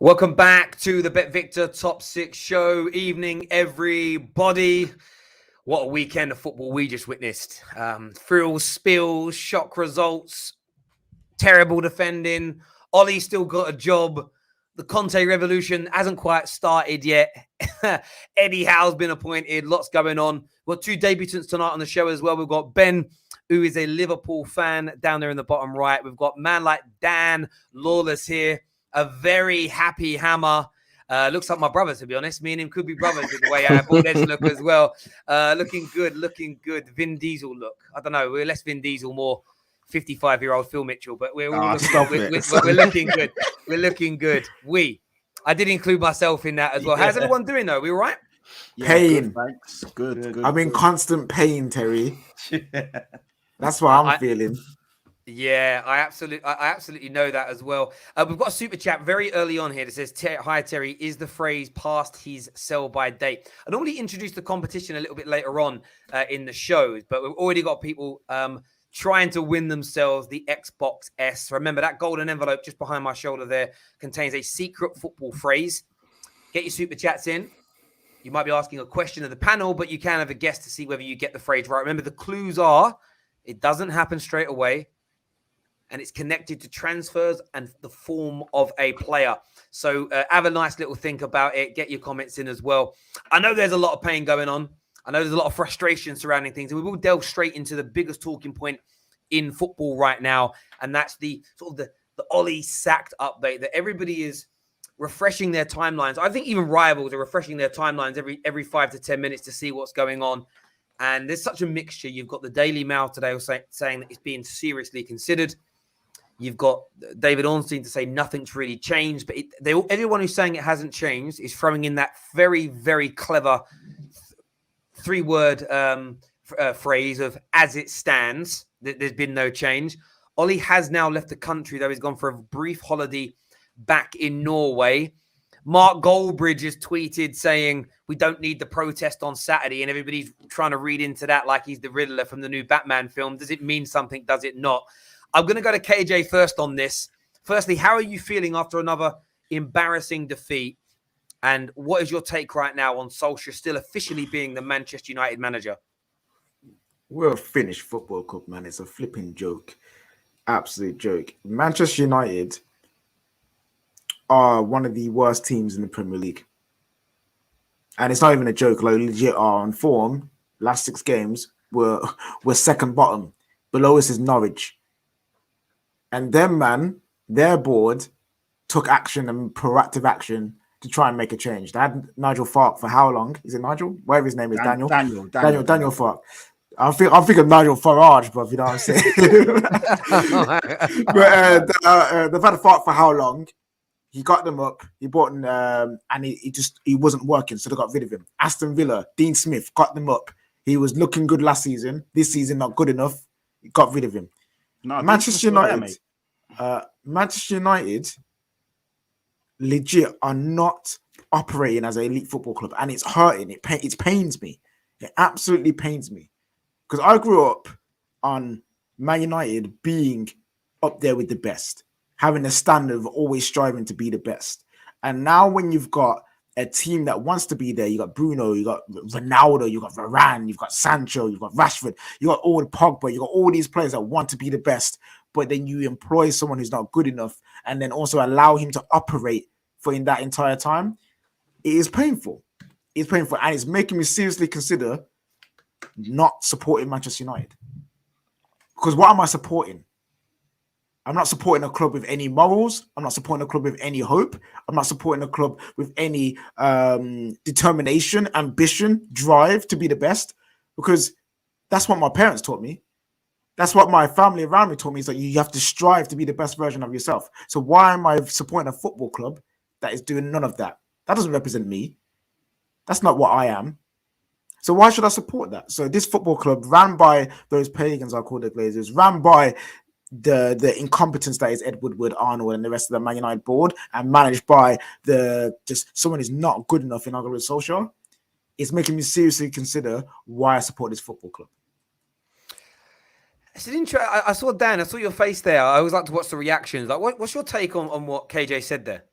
Welcome back to the Bet Victor Top 6 show. Evening, everybody. What a weekend of football we just witnessed. Thrills, spills, shock results, terrible defending. Ole still got a job. The Conte revolution hasn't quite started yet. Eddie Howe's been appointed. Lots going on. We've got two debutants tonight on the show as well. We've got Ben, who is a Liverpool fan, down there in the bottom right. We've got man like Dan Lawless here. A very happy Hammer. Looks like my brother, to be honest. Me and him could be brothers with the way our bald heads look as well. Looking good. Vin Diesel look. I don't know. We're less Vin Diesel, more 55-year-old Phil Mitchell, but we're looking good. We're looking good. I did include myself in that as well. How's everyone doing, though? We all right? Yeah, pain. Good, thanks. Good. I'm in constant pain, Terry. That's what I'm feeling. Yeah, I absolutely know that as well. We've got a super chat very early on here that says, "Hi Terry, is the phrase past his sell-by date?" I normally introduce the competition a little bit later on in the shows, but we've already got people trying to win themselves the Xbox S. Remember, that golden envelope just behind my shoulder there contains a secret football phrase. Get your super chats in. You might be asking a question of the panel, but you can have a guess to see whether you get the phrase right. Remember, the clues are, it doesn't happen straight away, and it's connected to transfers and the form of a player. So have a nice little think about it. Get your comments in as well. I know there's a lot of pain going on. I know there's a lot of frustration surrounding things. And we will delve straight into the biggest talking point in football right now. And that's the sort of the Ole sacked update that everybody is refreshing their timelines. I think even rivals are refreshing their timelines every 5 to 10 minutes to see what's going on. And there's such a mixture. You've got the Daily Mail today saying that it's being seriously considered. You've got David Ornstein to say nothing's really changed, but everyone who's saying it hasn't changed is throwing in that very, very clever three-word phrase of "as it stands." There's been no change. Ole has now left the country, though. He's gone for a brief holiday back in Norway. Mark Goldbridge has tweeted saying, "We don't need the protest on Saturday," and everybody's trying to read into that like he's the Riddler from the new Batman film. Does it mean something? Does it not? I'm going to go to KJ first on this. Firstly, how are you feeling after another embarrassing defeat? And what is your take right now on Solskjaer still officially being the Manchester United manager? We're a Finnish football club, man. It's a flipping joke. Absolute joke. Manchester United are one of the worst teams in the Premier League. And it's not even a joke. Like, legit are on form. Last 6 games, we're second bottom. Below us is Norwich. And them, man, their board took action and proactive action to try and make a change. They had Nigel Farke for how long? Is it Nigel? Whatever his name is, Daniel Farke. I think of Nigel Farage, but you know what I'm saying. But they've had a Farke for how long? He got them up. He bought in, and he wasn't working, so they got rid of him. Aston Villa, Dean Smith got them up. He was looking good last season. This season, not good enough. Got rid of him. No, Manchester United legit are not operating as an elite football club, and it's hurting. It pains me. It absolutely pains me because I grew up on Man United being up there with the best, having a standard of always striving to be the best. And now when you've got a team that wants to be there, you got Bruno, you got Ronaldo, you got Varane, you've got Sancho, you've got Rashford, you got all the Pogba, you got all these players that want to be the best, but then you employ someone who's not good enough and then also allow him to operate for in that entire time. It is painful. It's painful, and it's making me seriously consider not supporting Manchester United. Because what am I supporting? I'm not supporting a club with any morals. I'm not supporting a club with any hope. I'm not supporting a club with any determination, ambition, drive to be the best, because that's what my parents taught me. That's what my family around me taught me, is that you have to strive to be the best version of yourself. So why am I supporting a football club that is doing none of that? That doesn't represent me. That's not what I am. So why should I support that? So this football club, ran by those pagans, I call the Glazers, ran by the incompetence that is Ed Woodward, Arnold, and the rest of the Man United board, and managed by just someone who's not good enough in Ole Solskjaer, it's making me seriously consider why I support this football club. It's an intro. I saw Dan. I saw your face there. I always like to watch the reactions. Like, what's your take on what KJ said there?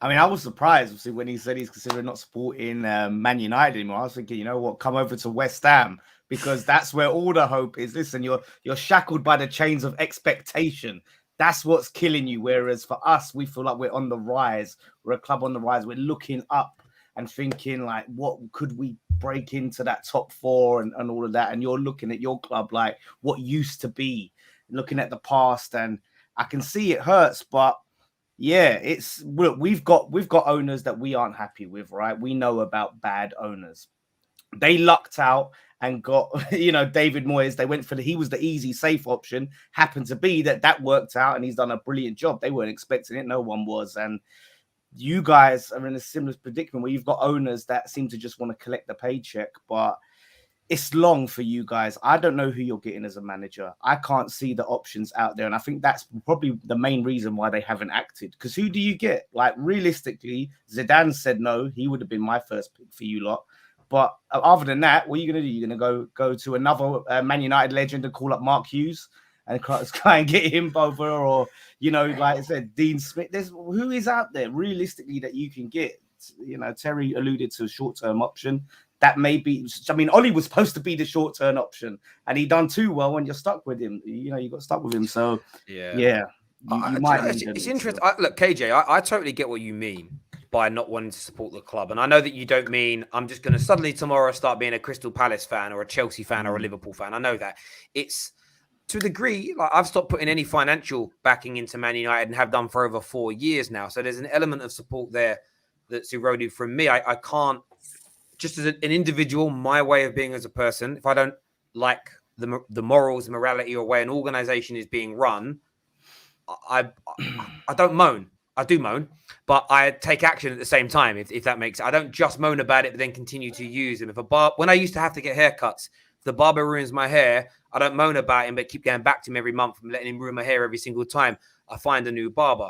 I mean, I was surprised obviously when he said he's considering not supporting Man United anymore. I was thinking, you know what, come over to West Ham, because that's where all the hope is. Listen, you're shackled by the chains of expectation. That's what's killing you. Whereas for us, we feel like we're on the rise. We're a club on the rise. We're looking up and thinking like, what could we break into that top four and all of that? And you're looking at your club like what used to be, looking at the past, and I can see it hurts, but yeah, we've got owners that we aren't happy with, right? We know about bad owners. They lucked out and got, David Moyes. They went for he was the easy, safe option. Happened to be that worked out, and he's done a brilliant job. They weren't expecting it. No one was. And you guys are in a similar predicament where you've got owners that seem to just want to collect the paycheck, but it's long for you guys. I don't know who you're getting as a manager. I can't see the options out there. And I think that's probably the main reason why they haven't acted. Because who do you get? Like, realistically, Zidane said no. He would have been my first pick for you lot. But other than that, what are you going to do? You're going to go to another Man United legend and call up Mark Hughes and try and get him over? Or, like I said, Dean Smith. Who is out there realistically that you can get? Terry alluded to a short-term option. That may be, Ole was supposed to be the short-term option, and he done too well when you're stuck with him. You got stuck with him. So, yeah. You might. It's interesting. Look, KJ, I totally get what you mean by not wanting to support the club. And I know that you don't mean I'm just going to suddenly tomorrow start being a Crystal Palace fan or a Chelsea fan or a Liverpool fan. I know that. It's to a degree, like I've stopped putting any financial backing into Man United and have done for over 4 years now. So there's an element of support there that's eroded from me. I can't, just as an individual, my way of being as a person, if I don't like the morals, the morality, or way an organization is being run, I don't moan. I do moan, but I take action at the same time, if that makes sense. I don't just moan about it, but then continue to use them. When I used to have to get haircuts, if the barber ruins my hair, I don't moan about him, but keep going back to him every month and letting him ruin my hair every single time I find a new barber.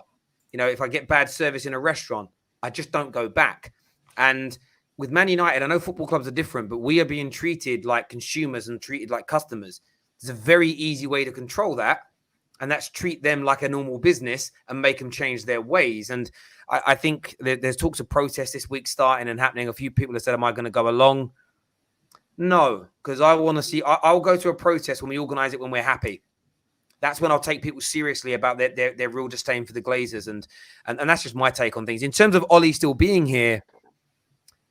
If I get bad service in a restaurant, I just don't go back. And with Man United, I know football clubs are different, but we are being treated like consumers and treated like customers. There's a very easy way to control that, and that's treat them like a normal business and make them change their ways. And I think there's talks of protest this week starting and happening. A few people have said, am I going to go along? No, because I want to see, I'll go to a protest when we organize it when we're happy. That's when I'll take people seriously about their real disdain for the Glazers. And that's just my take on things. In terms of Ole still being here,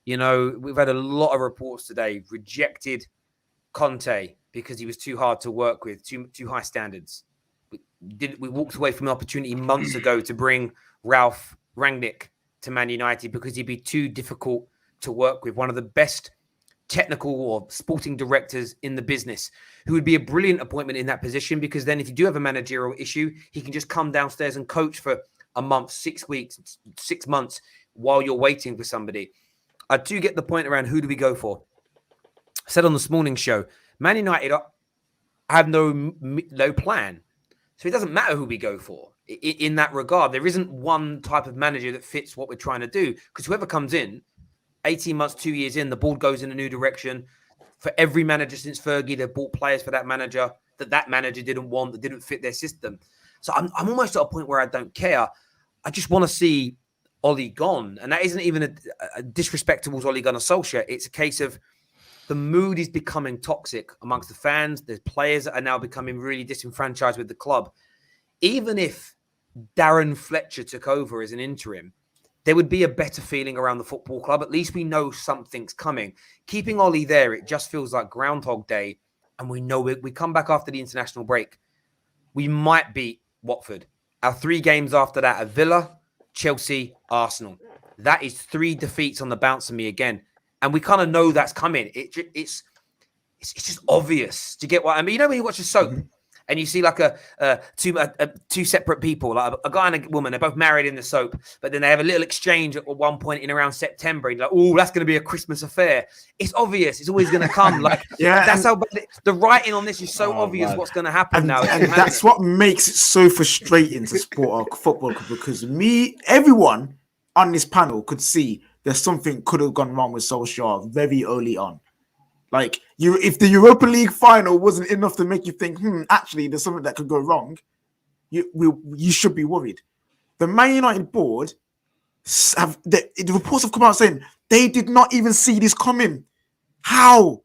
we've had a lot of reports today, rejected Conte because he was too hard to work with, too high standards. We walked away from an opportunity months ago to bring Ralph Rangnick to Man United because he'd be too difficult to work with. One of the best technical or sporting directors in the business, who would be a brilliant appointment in that position, because then if you do have a managerial issue, he can just come downstairs and coach for a month, 6 weeks, 6 months while you're waiting for somebody. I do get the point around who do we go for. I said on this morning's show, Man United have no plan. So it doesn't matter who we go for in that regard. There isn't one type of manager that fits what we're trying to do, because whoever comes in, 18 months, 2 years in, the board goes in a new direction. For every manager since Fergie, they've bought players for that manager that manager didn't want, that didn't fit their system. So I'm almost at a point where I don't care. I just want to see Ole gone. And that isn't even a disrespect towards Ole Gunnar Solskjaer. It's a case of the mood is becoming toxic amongst the fans. There's players that are now becoming really disenfranchised with the club. Even if Darren Fletcher took over as an interim, there would be a better feeling around the football club. At least we know something's coming. Keeping Ole there, it just feels like Groundhog Day. And we know we come back after the international break. We might beat Watford. Our 3 games after that are Villa, Chelsea, Arsenal. That is 3 defeats on the bounce of me again. And we kind of know that's coming. It's just obvious. Do you get what I mean? When you watch a soap and you see like two separate people, like a guy and a woman, they're both married in the soap, but then they have a little exchange at one point in around September. And you're like, oh, that's going to be a Christmas affair. It's obvious. It's always going to come. Like, yeah, that's how the writing on this is so obvious. Man. What's going to happen now. And that's what makes it so frustrating to support a football club, because everyone on this panel could see there's something could have gone wrong with Solskjaer very early on. Like, if the Europa League final wasn't enough to make you think, actually, there's something that could go wrong, you should be worried. The Man United board The reports have come out saying they did not even see this coming. How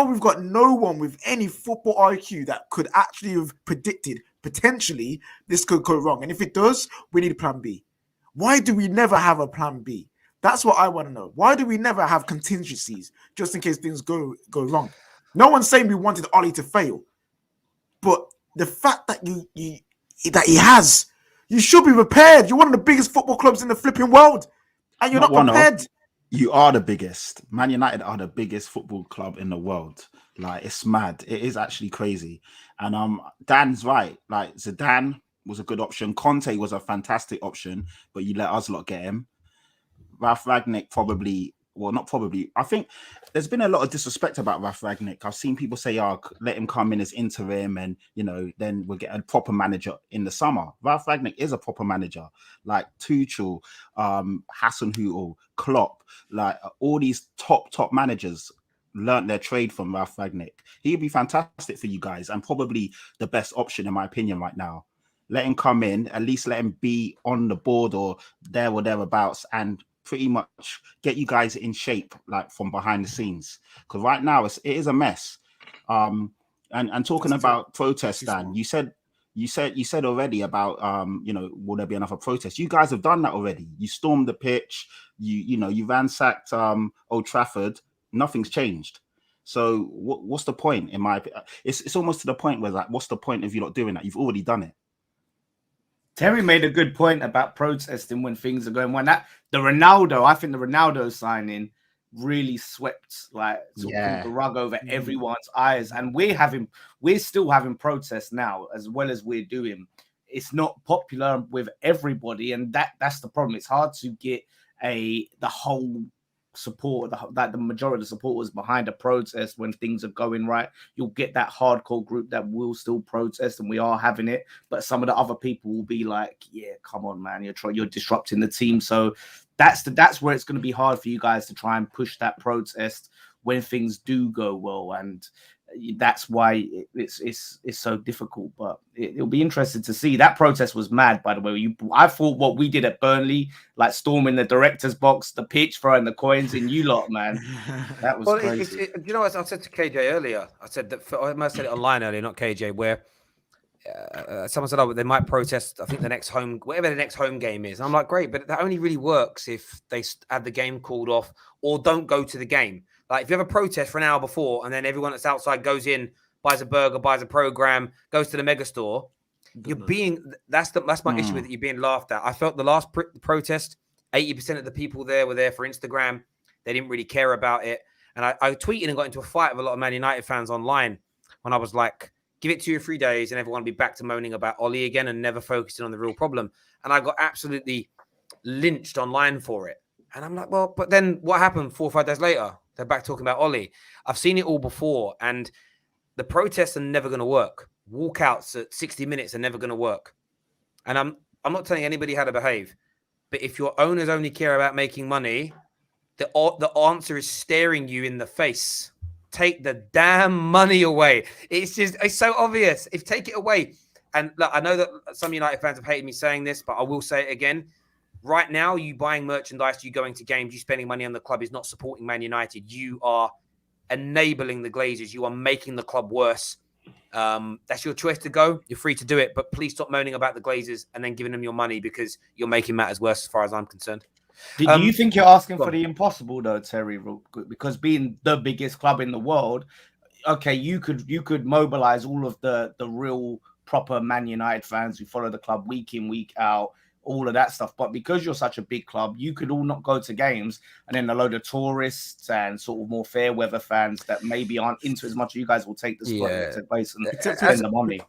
we've got no one with any football IQ that could actually have predicted potentially this could go wrong, and if it does, we need a plan B. Why do we never have a plan B? That's what I want to know. Why do we never have contingencies just in case things go wrong? No one's saying we wanted Ole to fail, but the fact that you should be prepared. You're one of the biggest football clubs in the flipping world, and you're not prepared. You are the biggest. Man United are the biggest football club in the world. Like, it's mad. It is actually crazy. And Dan's right. Like, Zidane was a good option. Conte was a fantastic option, but you let us lot get him. Ralph Rangnick I think there's been a lot of disrespect about Ralph Rangnick. I've seen people say, let him come in as interim and, then we'll get a proper manager in the summer. Ralph Rangnick is a proper manager. Like Tuchel, Hasenhüttl, Klopp, like all these top managers learnt their trade from Ralph Rangnick. He'd be fantastic for you guys and probably the best option in my opinion right now. Let him come in, at least let him be on the board or there or thereabouts and pretty much get you guys in shape, like from behind the scenes. Because right now it is a mess. And talking about protest, Dan, you said already about will there be another protest? You guys have done that already. You stormed the pitch. You ransacked Old Trafford. Nothing's changed. So what's the point? In my opinion, it's almost to the point where like, what's the point of you not doing that? You've already done it. Terry made a good point about protesting when things are going well. I think the Ronaldo signing really swept the rug over everyone's eyes. And we're still having protests now as well as we're doing. It's not popular with everybody, and that's the problem. It's hard to get the whole support, that the majority of the supporters behind a protest when things are going right. You'll get that hardcore group that will still protest, and we are having it, but some of the other people will be like, yeah, come on, man, you're disrupting the team. So that's where it's going to be hard for you guys to try and push that protest when things do go well, and that's why it's so difficult. But it'll be interesting to see. That protest was mad, by the way. I thought what we did at Burnley, like storming the director's box, the pitch, throwing the coins in, you lot, man, that was crazy. You know what I said to KJ earlier? I said that I might have said it online earlier, not KJ, where someone said, they might protest, I think whatever the next home game is. And I'm like, great, but that only really works if they have the game called off or don't go to the game. Like, if you have a protest for an hour before and then everyone that's outside goes in, buys a burger, buys a program, goes to the mega store, that's my issue with it. You're being laughed at. I felt the last protest, 80% of the people there were there for Instagram. They didn't really care about it. And I tweeted and got into a fight with a lot of Man United fans online when I was like, give it 2 or 3 days and everyone will be back to moaning about Ole again and never focusing on the real problem. And I got absolutely lynched online for it. And I'm like, well, but then what happened 4 or 5 days later? They're back talking about Ole. I've seen it all before, and the protests are never going to work. Walkouts at 60 minutes are never going to work. And I'm not telling anybody how to behave, but if your owners only care about making money, the answer is staring you in the face. Take the damn money away. It's so obvious. Take it away. And look, I know that some United fans have hated me saying this, but I will say it again. Right now, you buying merchandise, you going to games, you spending money on the club is not supporting Man United. You are enabling the Glazers. You are making the club worse. That's your choice to go. You're free to do it, but please stop moaning about the Glazers and then giving them your money because you're making matters worse as far as I'm concerned. Do you think you're asking for the impossible though, Terry? Because being the biggest club in the world, okay, you could mobilize all of the real proper Man United fans who follow the club week in, week out, all of that stuff. But because you're such a big club, you could all not go to games, and then a load of tourists and sort of more fair weather fans that maybe aren't into as much, you guys will take the spot and take place and spend the money.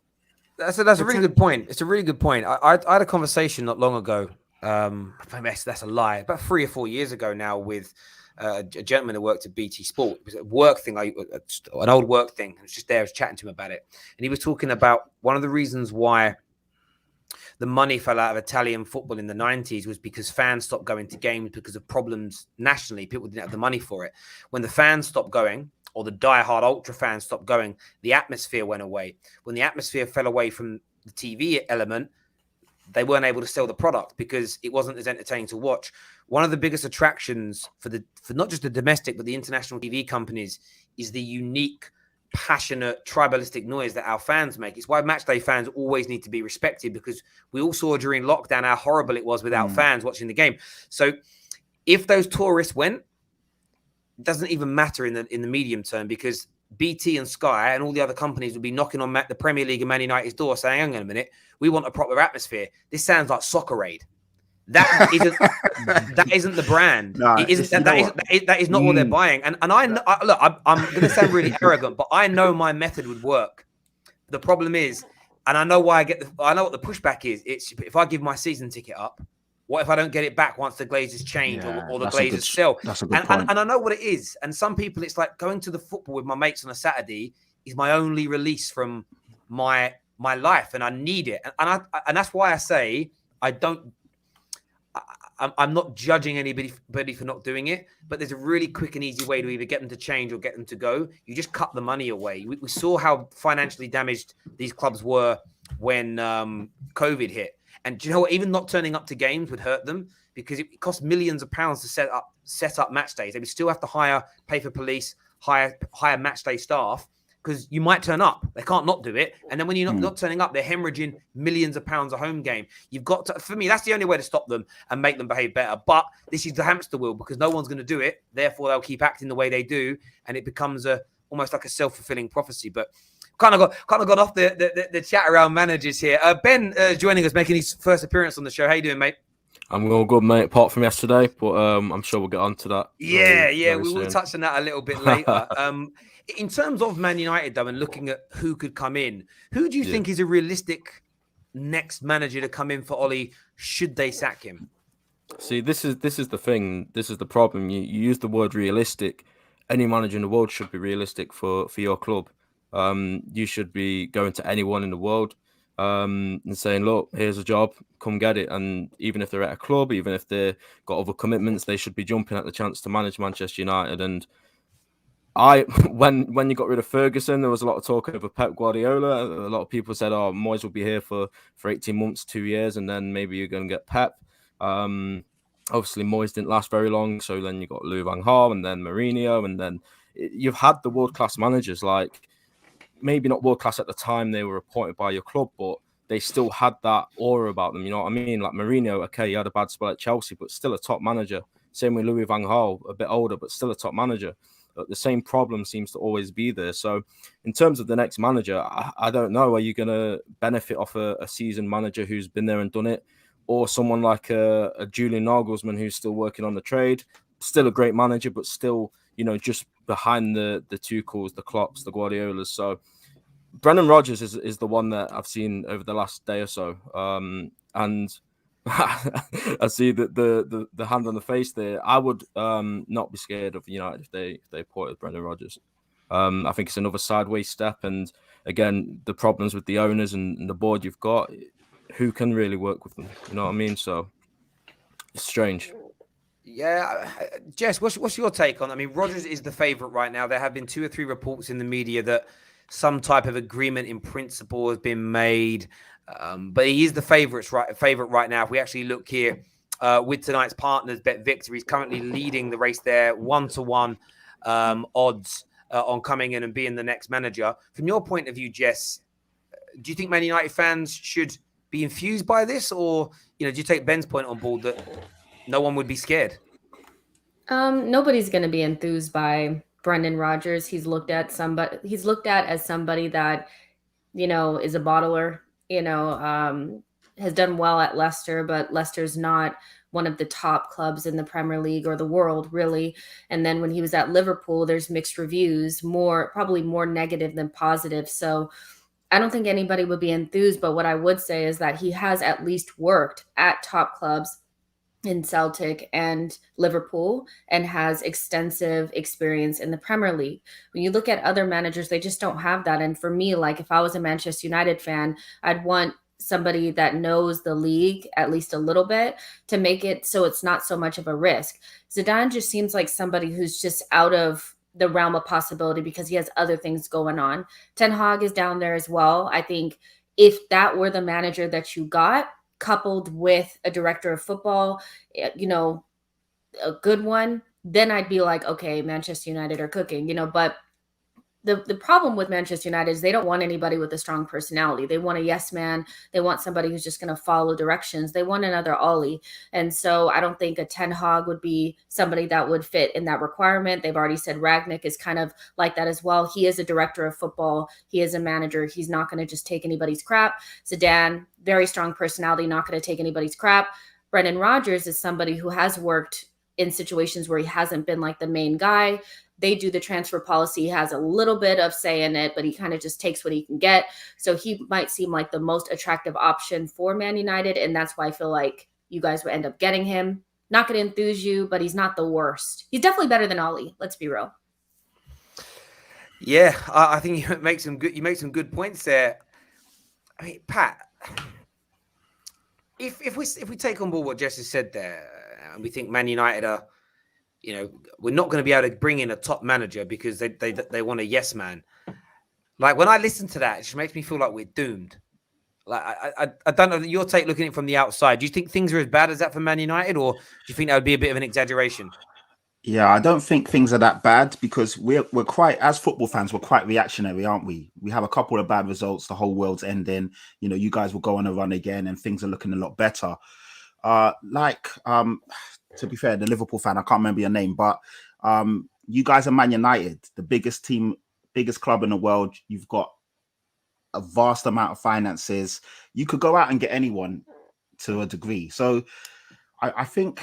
That's a really good point. It's a really good point. I had a conversation not long ago. That's a lie. About 3 or 4 years ago now, with a gentleman who worked at BT Sport. It was a work thing, an old work thing. I was just there, I was chatting to him about it, and he was talking about one of the reasons why the money fell out of Italian football in the 90s was because fans stopped going to games because of problems nationally. People didn't have the money for it. When the fans stopped going, or the diehard ultra fans stopped going, the atmosphere went away. When the atmosphere fell away from the TV element, they weren't able to sell the product because it wasn't as entertaining to watch. One of the biggest attractions for not just the domestic, but the international TV companies is the unique, passionate, tribalistic noise that our fans make. It's why matchday fans always need to be respected, because we all saw during lockdown how horrible it was without fans watching the game. So if those tourists went, it doesn't even matter in the medium term, because BT and Sky and all the other companies would be knocking on the Premier League and Man United's door saying, hang on a minute, we want a proper atmosphere. This sounds like Soccer Aid. That isn't the brand. No, it isn't. That is not what they're buying. And I know, look, I'm going to sound really arrogant, but I know my method would work. The problem is, and I know why I know what the pushback is. It's if I give my season ticket up, what if I don't get it back once the Glazers change or the Glazers sell? That's a good point. And I know what it is. And some people, it's like going to the football with my mates on a Saturday is my only release from my life, and I need it. And that's why I say I'm not judging anybody for not doing it, but there's a really quick and easy way to either get them to change or get them to go. You just cut the money away. We saw how financially damaged these clubs were when COVID hit. And do you know what? Even not turning up to games would hurt them, because it costs millions of pounds to set up match days. They would still have to pay for police, hire match day staff, because you might turn up. They can't not do it. And then when you're not turning up, they're hemorrhaging millions of pounds a home game. You've got to, for me, that's the only way to stop them and make them behave better. But this is the hamster wheel, because no one's going to do it. Therefore, they'll keep acting the way they do. And it becomes almost like a self-fulfilling prophecy. But kind of got off the chat around managers here. Ben joining us, making his first appearance on the show. How you doing, mate? I'm all good, mate, apart from yesterday, but I'm sure we'll get on to that. Very we will touch on that a little bit later. In terms of Man United, though, and looking at who could come in, who do you think is a realistic next manager to come in for Ole, should they sack him? See, this is the thing. This is the problem. You use the word realistic. Any manager in the world should be realistic for your club. You should be going to anyone in the world and saying, look, here's a job, come get it. And even if they're at a club, even if they've got other commitments, they should be jumping at the chance to manage Manchester United. And when you got rid of Ferguson, there was a lot of talk over Pep Guardiola. A lot of people said, oh, Moyes will be here for 18 months, 2 years, and then maybe you're going to get Pep. Obviously, Moyes didn't last very long. So then you got Louis van Gaal and then Mourinho. And then you've had the world-class managers, like maybe not world-class at the time they were appointed by your club, but they still had that aura about them. You know what I mean? Like Mourinho, okay, he had a bad spell at Chelsea, but still a top manager. Same with Louis van Gaal, a bit older, but still a top manager. But the same problem seems to always be there. So in terms of the next manager, I don't know. Are you going to benefit off a seasoned manager who's been there and done it? Or someone like a Julian Nagelsmann who's still working on the trade? Still a great manager, but still, you know, just behind the Tuchels, the Klopps, the Guardiolas. So Brendan Rodgers is the one that I've seen over the last day or so. And I see that the hand on the face there. I would not be scared of United if they appointed Brendan Rodgers. I think it's another sideways step. And again, the problems with the owners and the board you've got, who can really work with them? You know what I mean? So it's strange. Yeah, Jess, what's your take on? I mean, Rodgers is the favourite right now. There have been 2 or 3 reports in the media that some type of agreement in principle has been made, but he is the favourite right now. If we actually look here with tonight's partners, Bet Victor, he's currently leading the race there, 1-to-1 odds on coming in and being the next manager. From your point of view, Jess, do you think Man United fans should be infused by this, or do you take Ben's point on board that no one would be scared? Nobody's going to be enthused by Brendan Rodgers. He's looked at as somebody that, is a bottler, has done well at Leicester, but Leicester's not one of the top clubs in the Premier League or the world, really. And then when he was at Liverpool, there's mixed reviews, probably more negative than positive. So I don't think anybody would be enthused, but what I would say is that he has at least worked at top clubs in Celtic and Liverpool and has extensive experience in the Premier League. When you look at other managers, they just don't have that. And for me, like if I was a Manchester United fan, I'd want somebody that knows the league at least a little bit to make it so it's not so much of a risk. Zidane just seems like somebody who's just out of the realm of possibility because he has other things going on. Ten Hag is down there as well. I think if that were the manager that you got, coupled with a director of football, you know, a good one, then I'd be like, okay, Manchester United are cooking, you know. But the problem with Manchester United is they don't want anybody with a strong personality. They want a yes man. They want somebody who's just going to follow directions. They want another Ole. And so I don't think a Ten Hag would be somebody that would fit in that requirement. They've already said Ragnick is kind of like that as well. He is a director of football. He is a manager. He's not going to just take anybody's crap. Zidane, very strong personality, not going to take anybody's crap. Brendan Rodgers is somebody who has worked in situations where he hasn't been like the main guy. They do the transfer policy. He has a little bit of say in it, but he kind of just takes what he can get. So he might seem like the most attractive option for Man United. And that's why I feel like you guys would end up getting him. Not going to enthuse you, but he's not the worst. He's definitely better than Ole. Let's be real. Yeah, I think you make some good points there. I mean, Pat, if we take on board what Jess has said there, and we think Man United are, you know, we're not going to be able to bring in a top manager because they want a yes man. Like, when I listen to that, it just makes me feel like we're doomed. Like, I don't know your take looking at it from the outside. Do you think things are as bad as that for Man United, or do you think that would be a bit of an exaggeration? Yeah, I don't think things are that bad because we're quite, as football fans, we're quite reactionary, aren't we? We have a couple of bad results. The whole world's ending. You know, you guys will go on a run again and things are looking a lot better. To be fair, the Liverpool fan, I can't remember your name, but you guys are Man United, the biggest team, biggest club in the world. You've got a vast amount of finances. You could go out and get anyone to a degree. So I think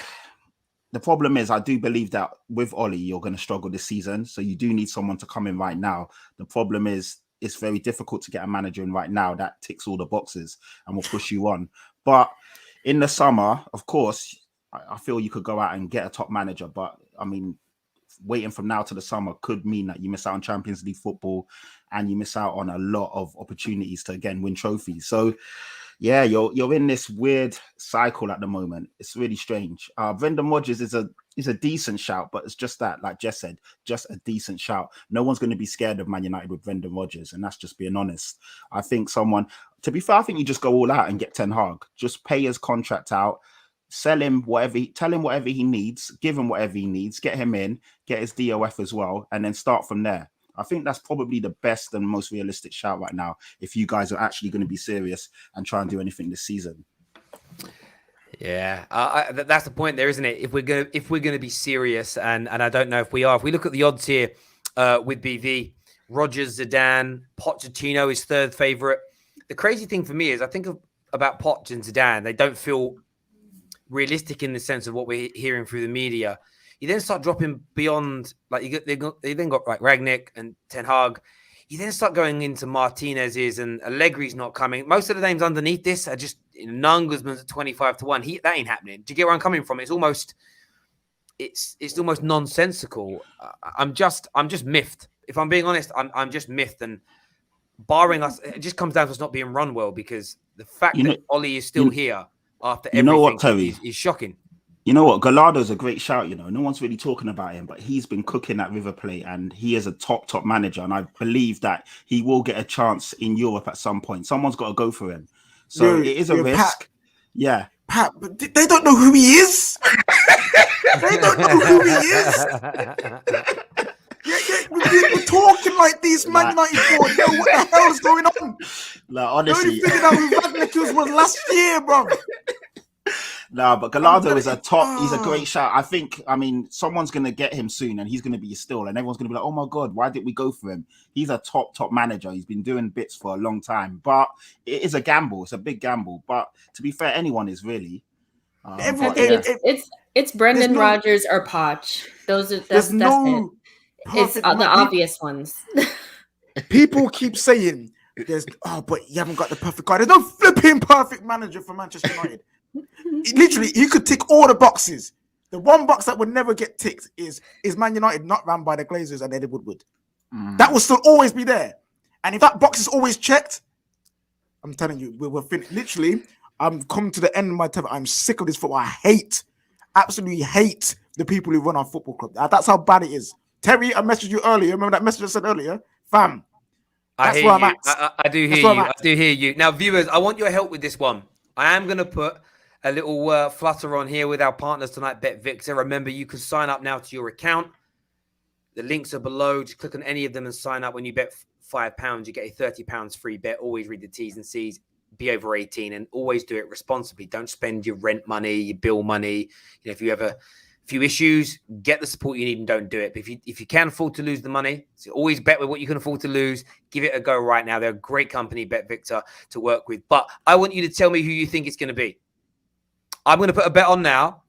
the problem is, I do believe that with Ole, you're going to struggle this season. So you do need someone to come in right now. The problem is, it's very difficult to get a manager in right now that ticks all the boxes and will push you on. But in the summer, of course, I feel you could go out and get a top manager. But I mean, waiting from now to the summer could mean that you miss out on Champions League football and you miss out on a lot of opportunities to, again, win trophies. So yeah, you're in this weird cycle at the moment. It's really strange. Brendan Rodgers is a decent shout, but it's just that, like Jess said, just a decent shout. No one's going to be scared of Man United with Brendan Rodgers, and that's just being honest. I think to be fair, I think you just go all out and get Ten Hag. Just pay his contract out, sell him whatever, tell him whatever he needs, give him whatever he needs, get him in, get his DOF as well, and then start from there. I think that's probably the best and most realistic shout right now if you guys are actually going to be serious and try and do anything this season. Yeah, that's the point there, isn't it? If we're gonna be serious, and I don't know if we are. If we look at the odds here with BV, Rodgers, Zidane, Pochettino is third favourite. The crazy thing for me is I think about Poch and Zidane. They don't feel realistic in the sense of what we're hearing through the media. You then start dropping beyond, like they then got like Ragnick and Ten Hag. You then start going into Martinez's, and Allegri's not coming. Most of the names underneath this are just, you know, Nagelsmann's at 25-1. That ain't happening. Do you get where I'm coming from? It's almost nonsensical. I'm just miffed. If I'm being honest, I'm just miffed. And barring us, it just comes down to us not being run well, because the fact that Ole is still here after everything is shocking. You know what? Gallardo's a great shout. You know, no one's really talking about him, but he's been cooking at River Plate, and he is a top manager. And I believe that he will get a chance in Europe at some point. Someone's got to go for him. So it is a risk. Pat, but they don't know who he is. They don't know who he is. We're talking like these Man United boys know what the hell is going on. Like, honestly, the only figured out who Ragnick was last year, bro. No, but Gallardo is he's a great shout. I mean, someone's going to get him soon and he's going to be a steal, and everyone's going to be like, oh my God, why did we go for him? He's a top manager. He's been doing bits for a long time, but it is a gamble. It's a big gamble. But to be fair, anyone is really. It's Brendan Rodgers or Poch. That's it. It's the obvious ones. People keep saying but you haven't got the perfect guy. There's no flipping perfect manager for Manchester United. Literally, you could tick all the boxes. The one box that would never get ticked is Man United not run by the Glazers and Eddie Woodward. That will still always be there. And if that box is always checked, I'm telling you, we're finished. Literally, I'm coming to the end of my tether. I'm sick of this football. I absolutely hate the people who run our football club. That's how bad it is. Terry, I messaged you earlier. Remember that message I said earlier? Fam, that's where I'm at. I do hear you. I do hear you. Now, viewers, I want your help with this one. I am going to put a little flutter on here with our partners tonight, BetVictor. Remember, you can sign up now to your account. The links are below. Just click on any of them and sign up. When you bet £5, you get a £30 free bet. Always read the T's and C's. Be over 18 and always do it responsibly. Don't spend your rent money, your bill money. You know, if you have a few issues, get the support you need and don't do it. But if you can afford to lose the money, so always bet with what you can afford to lose. Give it a go right now. They're a great company, BetVictor, to work with. But I want you to tell me who you think it's going to be. I'm going to put a bet on now.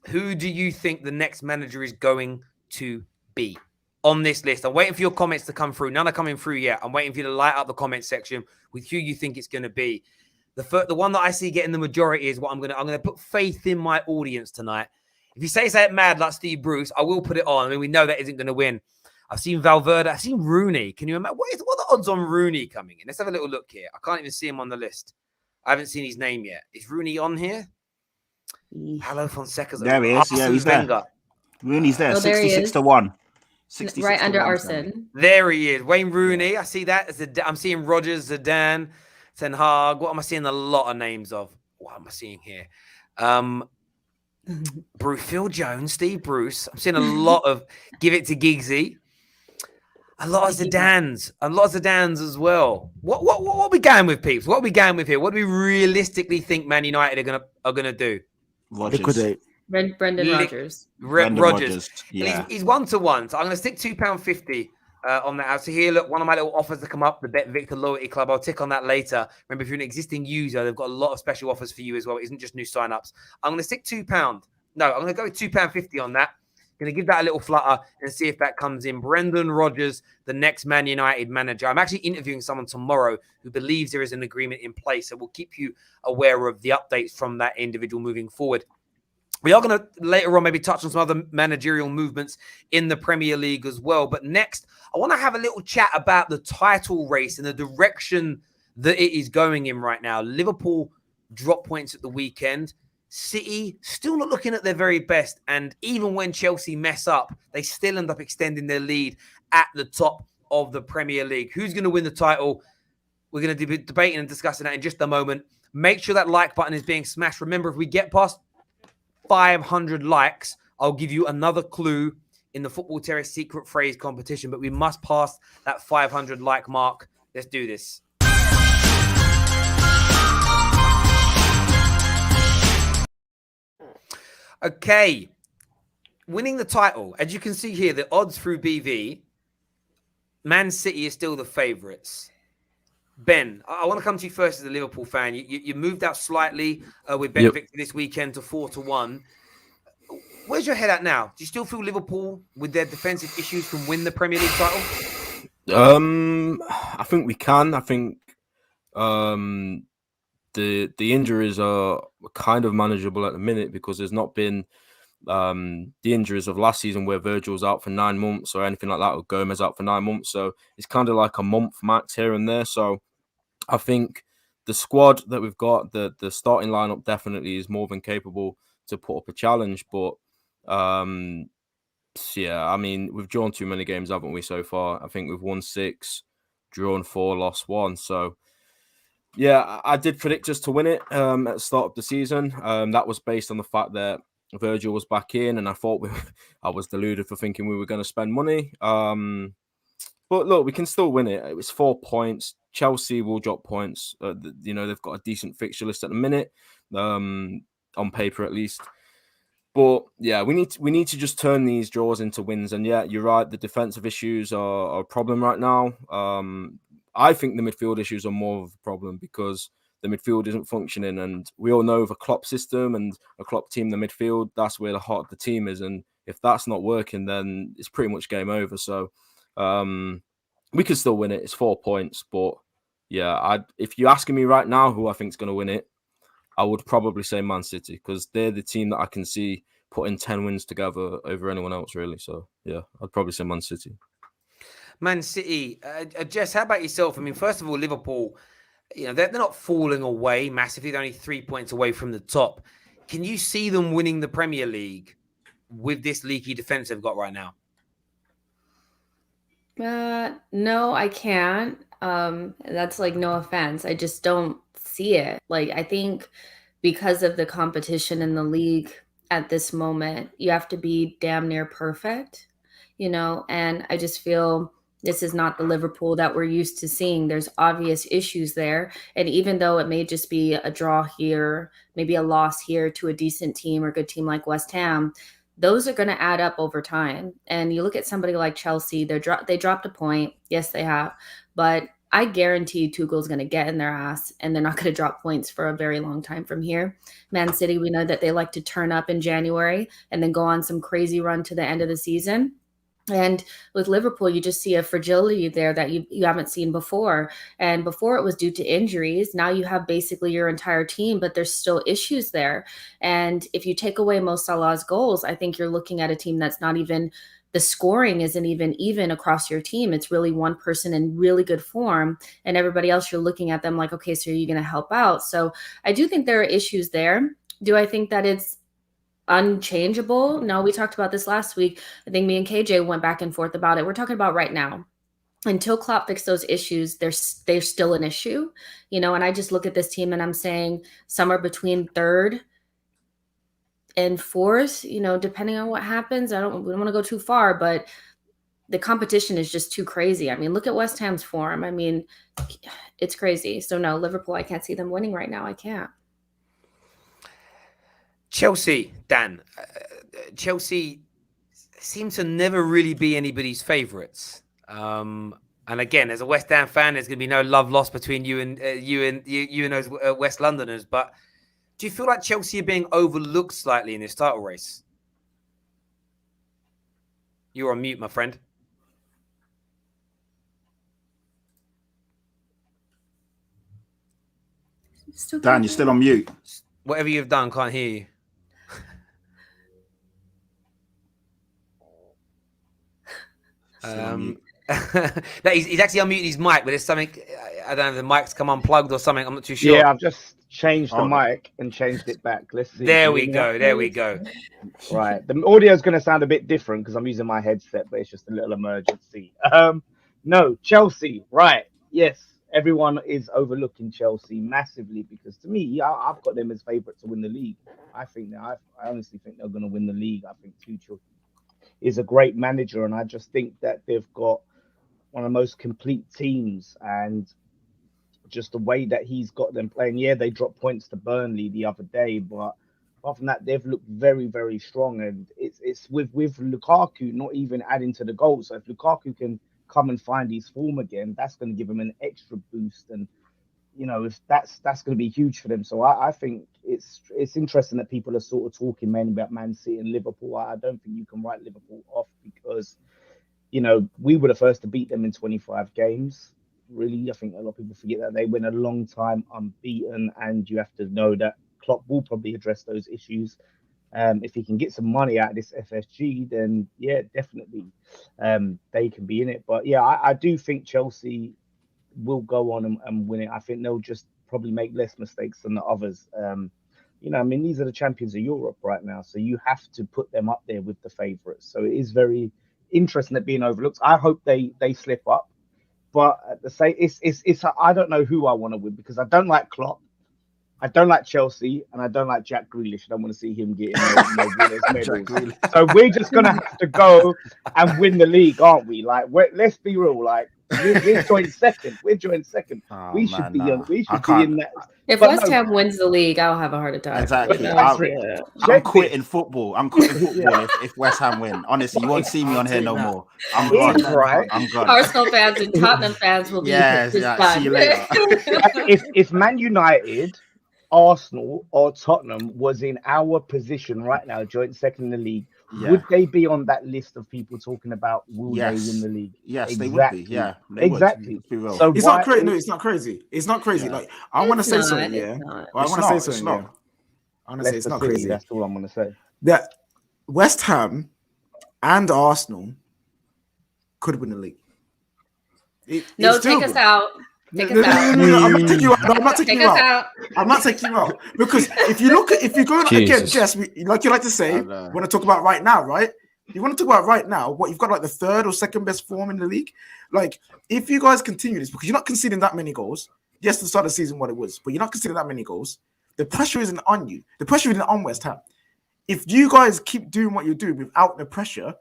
Who do you think the next manager is going to be on this list? I'm waiting for your comments to come through. None are coming through yet. I'm waiting for you to light up the comment section with who you think it's going to be. The one that I see getting the majority is what I'm going to put faith in my audience tonight. If you say something mad like Steve Bruce, I will put it on. I mean, we know that isn't going to win. I've seen Valverde. I've seen Rooney. Can you imagine? What are the odds on Rooney coming in? Let's have a little look here. I can't even see him on the list. I haven't seen his name yet. Is Rooney on here? Hello, Fonseca's. There he is. Yeah, he's there. Rooney's there. 66 to 1. 66 right under 1, Arsene. There he is. Wayne Rooney. Yeah. I see that. I'm seeing RODGERS, Zidane, Ten Hag. What am I seeing? A lot of names of. What am I seeing here? Phil Jones, Steve Bruce. I'm seeing a lot of give it to Giggsy. A lot of Zidanes. A lot of Zidanes as well. What are we going with, peeps? What are we going with here? What do we realistically think Man United are gonna do? Liquidate. Brendan Rodgers. Rodgers. Yeah. He's 1-to-1. So I'm going to stick £2.50 on that. So here, look, one of my little offers to come up, the BetVictor Loyalty Club. I'll tick on that later. Remember, if you're an existing user, they've got a lot of special offers for you as well. It isn't just new signups. I'm going to stick £2. No, I'm going to go with £2.50 on that. I'm going to give that a little flutter and see if that comes in. Brendan Rodgers, the next Man United manager. I'm actually interviewing someone tomorrow who believes there is an agreement in place. So we'll keep you aware of the updates from that individual moving forward. We are going to later on maybe touch on some other managerial movements in the Premier League as well. But next, I want to have a little chat about the title race and the direction that it is going in right now. Liverpool dropped points at the weekend. City still not looking at their very best. And even when Chelsea mess up, they still end up extending their lead at the top of the Premier League. Who's going to win the title? We're going to be debating and discussing that in just a moment. Make sure that like button is being smashed. Remember, if we get past 500 likes, I'll give you another clue in the Football Terrace secret phrase competition, but we must pass that 500 like mark. Let's do this. Okay. Winning the title. As you can see here, the odds through BV, Man City is still the favourites. Ben, I want to come to you first as a Liverpool fan. You moved out slightly with BetVictor this weekend to 4-1. Where's your head at now? Do you still feel Liverpool, with their defensive issues, can win the Premier League title? I think we can. I think the injuries are kind of manageable at the minute because there's not been the injuries of last season where Virgil's out for 9 months or anything like that, or Gomez out for 9 months. So it's kind of like a month max here and there. So I think the squad that we've got, the starting lineup definitely is more than capable to put up a challenge. But yeah, I mean, we've drawn too many games, haven't we, so far? I think we've won 6, drawn 4, lost 1. So yeah, I did predict us to win it at the start of the season. That was based on the fact that Virgil was back in, and I thought I was deluded for thinking we were going to spend money. But look, we can still win it. It was 4 points. Chelsea will drop points. They've got a decent fixture list at the minute, on paper at least. But yeah, we need to just turn these draws into wins. And yeah, you're right. The defensive issues are a problem right now. I think the midfield issues are more of a problem because the midfield isn't functioning. And we all know the Klopp system and a Klopp team, the midfield, that's where the heart of the team is. And if that's not working, then it's pretty much game over. So we could still win it. It's 4 points. But yeah, if you're asking me right now who I think is going to win it, I would probably say Man City because they're the team that I can see putting 10 wins together over anyone else, really. So yeah, I'd probably say Man City. Man City. Jess, how about yourself? I mean, first of all, Liverpool, they're not falling away massively. They're only 3 points away from the top. Can you see them winning the Premier League with this leaky defense they've got right now? No, I can't. That's like no offense. I just don't see it. Like, I think because of the competition in the league at this moment, you have to be damn near perfect, you know, and I just feel this is not the Liverpool that we're used to seeing. There's obvious issues there. And even though it may just be a draw here, maybe a loss here to a decent team or good team like West Ham, those are going to add up over time. And you look at somebody like Chelsea, they dropped a point. Yes, they have. But I guarantee Tuchel's going to get in their ass, and they're not going to drop points for a very long time from here. Man City, we know that they like to turn up in January and then go on some crazy run to the end of the season. And with Liverpool, you just see a fragility there that you haven't seen before. And before it was due to injuries. Now you have basically your entire team, but there's still issues there. And if you take away Mo Salah's goals, I think you're looking at a team that's not even, the scoring isn't even across your team. It's really one person in really good form, and everybody else, you're looking at them like, okay, so are you going to help out? So I do think there are issues there. Do I think that it's unchangeable? No, we talked about this last week. I think me and KJ went back and forth about it. We're talking about right now. Until Klopp fixes those issues, they're still an issue, you know. And I just look at this team and I'm saying somewhere between third and fourth, you know, depending on what happens. We don't want to go too far, but the competition is just too crazy. I mean, look at West Ham's form. I mean, it's crazy. So no, Liverpool, I can't see them winning right now. I can't. Chelsea, Dan. Chelsea seem to never really be anybody's favourites. And again, as a West Ham fan, there's going to be no love lost between you and those West Londoners. But do you feel like Chelsea are being overlooked slightly in this title race? You're on mute, my friend. Dan, you're still on mute. Whatever you've done, can't hear you. No, he's actually unmuted his mic, but there's something, I don't know if the mic's come unplugged or something. I'm not too sure. Yeah, I've just changed the mic and changed it back. Let's see. There we go. There we go. Right. The audio is going to sound a bit different because I'm using my headset, but it's just a little emergency. No, Chelsea. Right. Yes. Everyone is overlooking Chelsea massively because to me, I've got them as favourite to win the league. I honestly think they're going to win the league. I think Tuchel is a great manager, and I just think that they've got one of the most complete teams, and just the way that he's got them playing. Yeah, they dropped points to Burnley the other day, but apart from that, they've looked very, very strong. And it's with Lukaku not even adding to the goals. So if Lukaku can come and find his form again, that's going to give him an extra boost. And you know, if that's going to be huge for them. So I think it's interesting that people are sort of talking mainly about Man City and Liverpool. I don't think you can write Liverpool off because, you know, we were the first to beat them in 25 games. Really, I think a lot of people forget that they went a long time unbeaten, and you have to know that Klopp will probably address those issues. If he can get some money out of this FSG, then yeah, definitely they can be in it. But yeah, I do think Chelsea will go on and win it. I think they'll just probably make less mistakes than the others. You know, I mean, these are the champions of Europe right now, so you have to put them up there with the favourites. So it is very interesting at being overlooked. I hope they slip up, but at the same, it's I don't know who I want to win because I don't like Klopp, I don't like Chelsea, and I don't like Jack Grealish. I don't want to see him getting no winners medals. So we're just gonna have to go and win the league, aren't we? Like, let's be real. Like, we're joined second. We're joined second. Oh, we should be in that. If West Ham wins the league, I'll have a heart attack. Exactly. I'm quitting football. I'm quitting football if West Ham win. Honestly, you won't see me on here no more. I'm gone. Right. I'm gone. Arsenal fans and Tottenham fans will be see you later. If Man United, Arsenal, or Tottenham was in our position right now, joint second in the league, would they be on that list of people talking about will they win the league? Yes, exactly. they would be. Yeah, exactly. So it's not crazy. No, it's not crazy. It's not crazy. Like, I want to say something. Yeah, I want to say something. I want to say it's not crazy. That's all I'm going to say. That West Ham and Arsenal could win the league. No, take us out. Take us out. No, I'm not taking you out. No, I'm not taking you out. I'm not taking you out because if you go again, Jess, like you like to say, you want to talk about right now, right? You want to talk about right now what you've got, like the third or second best form in the league. Like, if you guys continue this, because you're not conceding that many goals, Yes, the start of the season what it was, but you're not considering that many goals. The pressure isn't on you. The pressure isn't on West Ham. If you guys keep doing what you're doing without the pressure,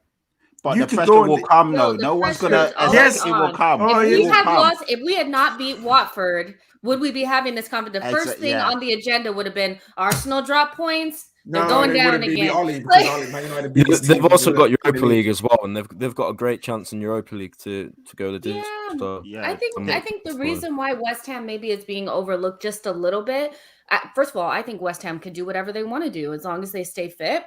But you the could pressure go will come, No, though. the No one's pressure gonna. is always Yes, it will on. come. Oh, If yeah. we It will had come. lost, if we had not beat Watford, would we be having this conversation? The first thing Yeah. on the agenda would have been Arsenal drop points. They're no, going it down wouldn't be again. Ole because Like- Ole, Man United, Yeah, biggest they've team also in got the Europa League as well, and they've got a great chance in Europa League to go the distance. Yeah, So Yeah. I think the fine. reason why West Ham maybe is being overlooked just a little bit. First of all, I think West Ham can do whatever they want to do as long as they stay fit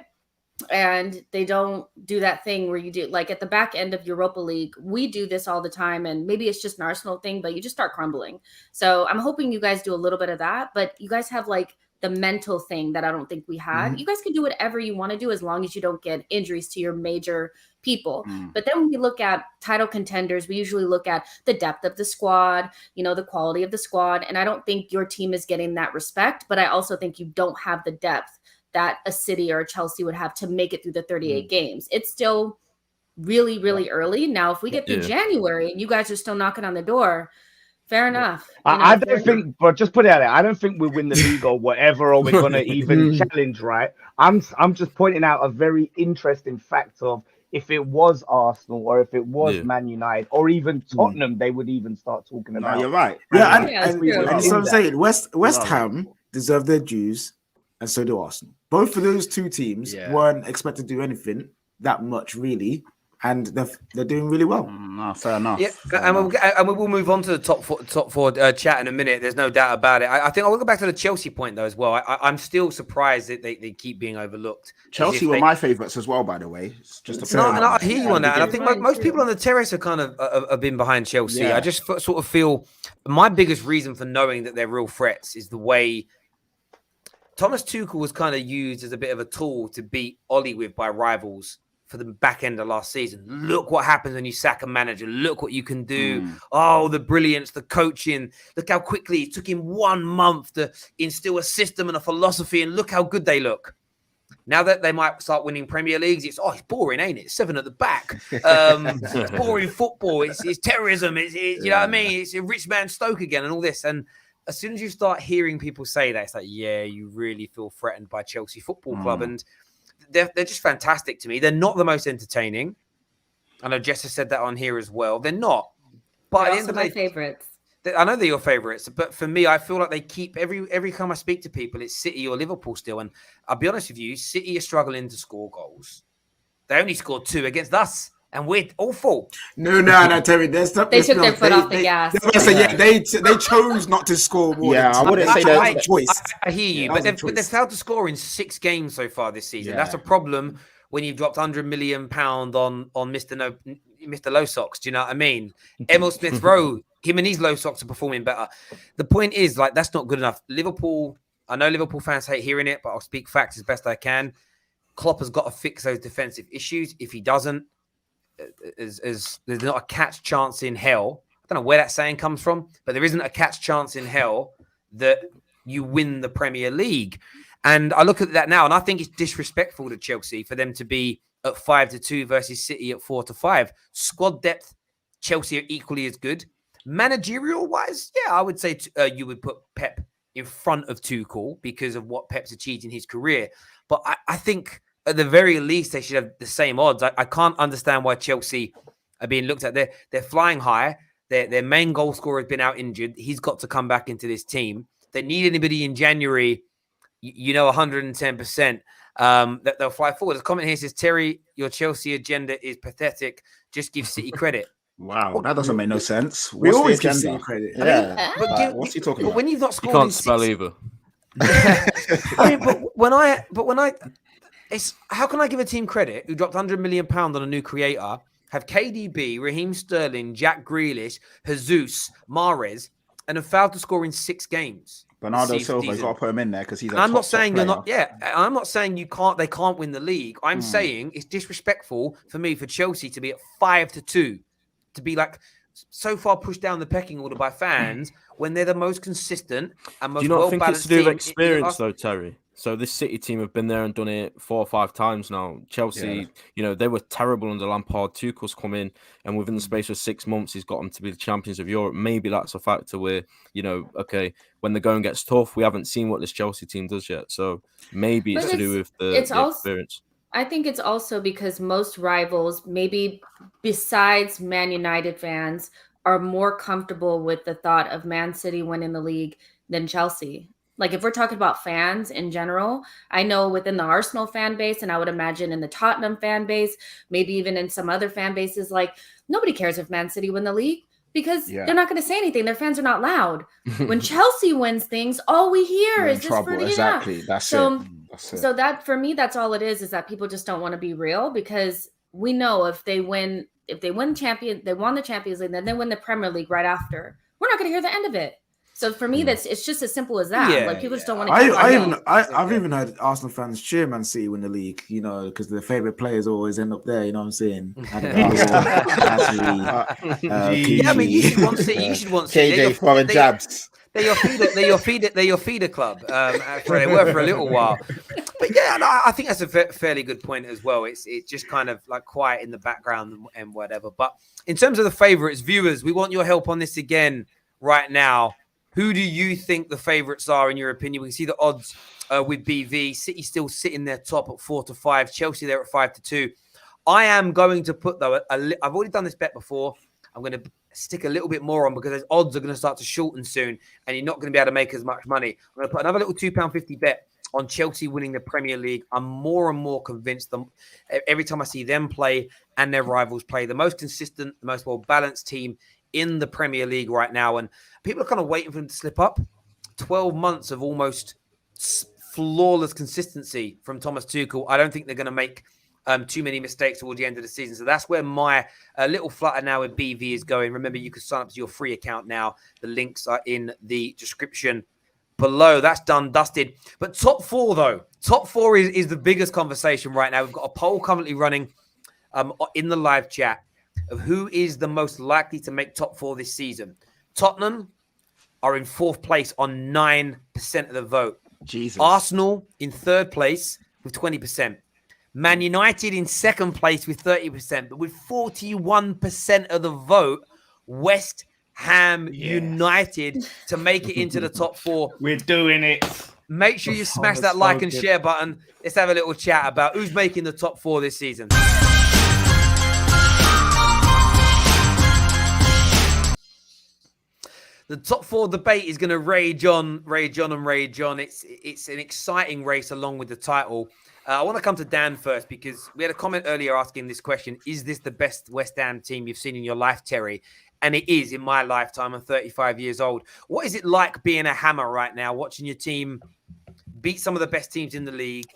and they don't do that thing where you do like at the back end of Europa League. We do this all the time, and maybe it's just an Arsenal thing, but you just start crumbling. So I'm hoping you guys do a little bit of that, but you guys have like the mental thing that I don't think we had. You guys can do whatever you want to do as long as you don't get injuries to your major people. But then when we look at title contenders, we usually look at the depth of the squad, you know, the quality of the squad. And I don't think your team is getting that respect, but I also think you don't have the depth that a City or a Chelsea would have to make it through the 38 games. It's still really, really early. Now, if we get through January and you guys are still knocking on the door, fair enough. I don't think, but just put it out there. I don't think we'll win the league or whatever, or we're gonna even challenge. Right? I'm just pointing out a very interesting fact of if it was Arsenal or if it was Man United or even Tottenham, they would even start talking about. No, you're right. Yeah, and and true. so I'm saying West Ham deserve their dues, and so do Arsenal. Both of those two teams weren't expected to do anything that much, really, and they're doing really well. No, fair enough. Yeah, Fair and enough. we will move on to the top four chat in a minute. There's no doubt about it. I think I will go back to the Chelsea point though as well. I'm still surprised that they keep being overlooked. Chelsea were my favourites as well, by the way. It's just a No, and I hear you on that. And I think Mine most too. people on the terrace are kind of have been behind Chelsea. Yeah. I just sort of feel my biggest reason for knowing that they're real threats is the way Thomas Tuchel was kind of used as a bit of a tool to beat Ole with by rivals for the back end of last season. Look what happens when you sack a manager. Look what you can do. Oh, the brilliance, the coaching. Look how quickly it took him 1 month to instill a system and a philosophy, and look how good they look. Now that they might start winning Premier Leagues, it's boring, ain't it? 7 at the back. It's boring football. It's terrorism. It's you know what I mean? It's a rich man Stoke again and all this. And as soon as you start hearing people say that, it's like, yeah, you really feel threatened by Chelsea Football Club. And they're just fantastic to me. They're not the most entertaining. I know Jess has said that on here as well. They're not. But at the end of the my day, favorites. I know they're your favourites, but for me, I feel like they keep every time I speak to people, it's City or Liverpool still. And I'll be honest with you, City are struggling to score goals. They only scored 2 against us, and we're awful. No, Terry. They took their foot off the gas. They chose not to score more. Yeah, I wouldn't say that was that. a choice. I hear you, but they've failed to score in 6 games so far this season. That's a problem when you've dropped £100 million on Mr. Low Socks. Do you know what I mean? Emil Smith Rowe, him and his low socks are performing better. The point is, like, that's not good enough. Liverpool, I know Liverpool fans hate hearing it, but I'll speak facts as best I can. Klopp has got to fix those defensive issues. If he doesn't, there's not a catch chance in hell. I don't know where that saying comes from, but there isn't a catch chance in hell that you win the Premier League. And I look at that now, and I think it's disrespectful to Chelsea for them to be at 5-2 versus City at 4-5. Squad depth, Chelsea are equally as good. Managerial wise, yeah, I would say you would put Pep in front of Tuchel because of what Pep's achieved in his career. But I think at the very least they should have the same odds. I can't understand why Chelsea are being looked at. They're flying high. Their main goal scorer has been out injured. He's got to come back into this team. They need anybody in January, 110%. That they'll fly forward. The comment here says, Terry, your Chelsea agenda is pathetic. Just give City credit. Wow, that doesn't make no sense. We What's always the give agenda? City credit. Yeah. But What's he talking but about? when you've not You scored, can't in spell 6 either. I mean, but when I, it's how can I give a team credit who dropped £100 million on a new creator, have KDB, Raheem Sterling, Jack Grealish, Jesus, Mahrez, and have failed to score in 6 games? Bernardo Silva, you got to put him in there because he's. I'm not saying you're not. Yeah, I'm not saying you can't. They can't win the league. I'm saying it's disrespectful for me for Chelsea to be at 5-2, to be like so far pushed down the pecking order by fans when they're the most consistent and most Do you not well think it's balanced to do with team. experience, though, Terry? So this City team have been there and done it 4 or 5 times now. Chelsea, you know, they were terrible under Lampard. Tuchel's come in, and within the space of 6 months, he's got them to be the champions of Europe. Maybe that's a factor where, you know, okay, when the going gets tough, we haven't seen what this Chelsea team does yet. So maybe it's to do with the experience. I think it's also because most rivals, maybe besides Man United fans, are more comfortable with the thought of Man City winning the league than Chelsea. Like if we're talking about fans in general, I know within the Arsenal fan base, and I would imagine in the Tottenham fan base, maybe even in some other fan bases, like nobody cares if Man City win the league because they're not going to say anything. Their fans are not loud. When Chelsea wins things, all we hear is this for exactly. That's it. That's it. So that for me, that's all it is that people just don't want to be real because we know if they won the Champions League, then they win the Premier League right after. We're not going to hear the end of it. So for me, it's just as simple as that. Yeah, like people just don't want to. I've even heard Arsenal fans cheer Man City win the league, you know, because their favorite players always end up there. You know what I'm saying? I mean, you should want City. You should want City. KJ throwing jabs. They're your feeder club. They were for a little while, but yeah, I think that's a fairly good point as well. It's just kind of like quiet in the background and whatever. But in terms of the favourites, viewers, we want your help on this again right now. Who do you think the favourites are in your opinion? We can see the odds with BV. City still sitting there top at 4-5. Chelsea there at 5-2. I am going to put though. I've already done this bet before. I'm going to stick a little bit more on because those odds are going to start to shorten soon, and you're not going to be able to make as much money. I'm going to put another little £2.50 bet on Chelsea winning the Premier League. I'm more and more convinced them every time I see them play and their rivals play. The most consistent, the most well-balanced team in the Premier League right now, and people are kind of waiting for them to slip up. 12 months of almost flawless consistency from Thomas Tuchel. I don't think they're going to make too many mistakes towards the end of the season. So that's where my little flutter now with BV is going. Remember, you can sign up to your free account now. The links are in the description below. That's done, dusted. But top four, though. Top four is the biggest conversation right now. We've got a poll currently running in the live chat of who is the most likely to make top four this season. Tottenham are in 4th place on 9% of the vote. Jesus. Arsenal in 3rd place with 20%. Man United in 2nd place with 30%. But with 41% of the vote, West Ham United to make it into the top 4. We're doing it. Make sure you smash that like and share button. Let's have a little chat about who's making the top 4 this season. The top 4 debate is going to rage on. It's an exciting race along with the title. I want to come to Dan first because we had a comment earlier asking this question. Is this the best West Ham team you've seen in your life, Terry? And it is in my lifetime. I'm 35 years old. What is it like being a Hammer right now, watching your team beat some of the best teams in the league,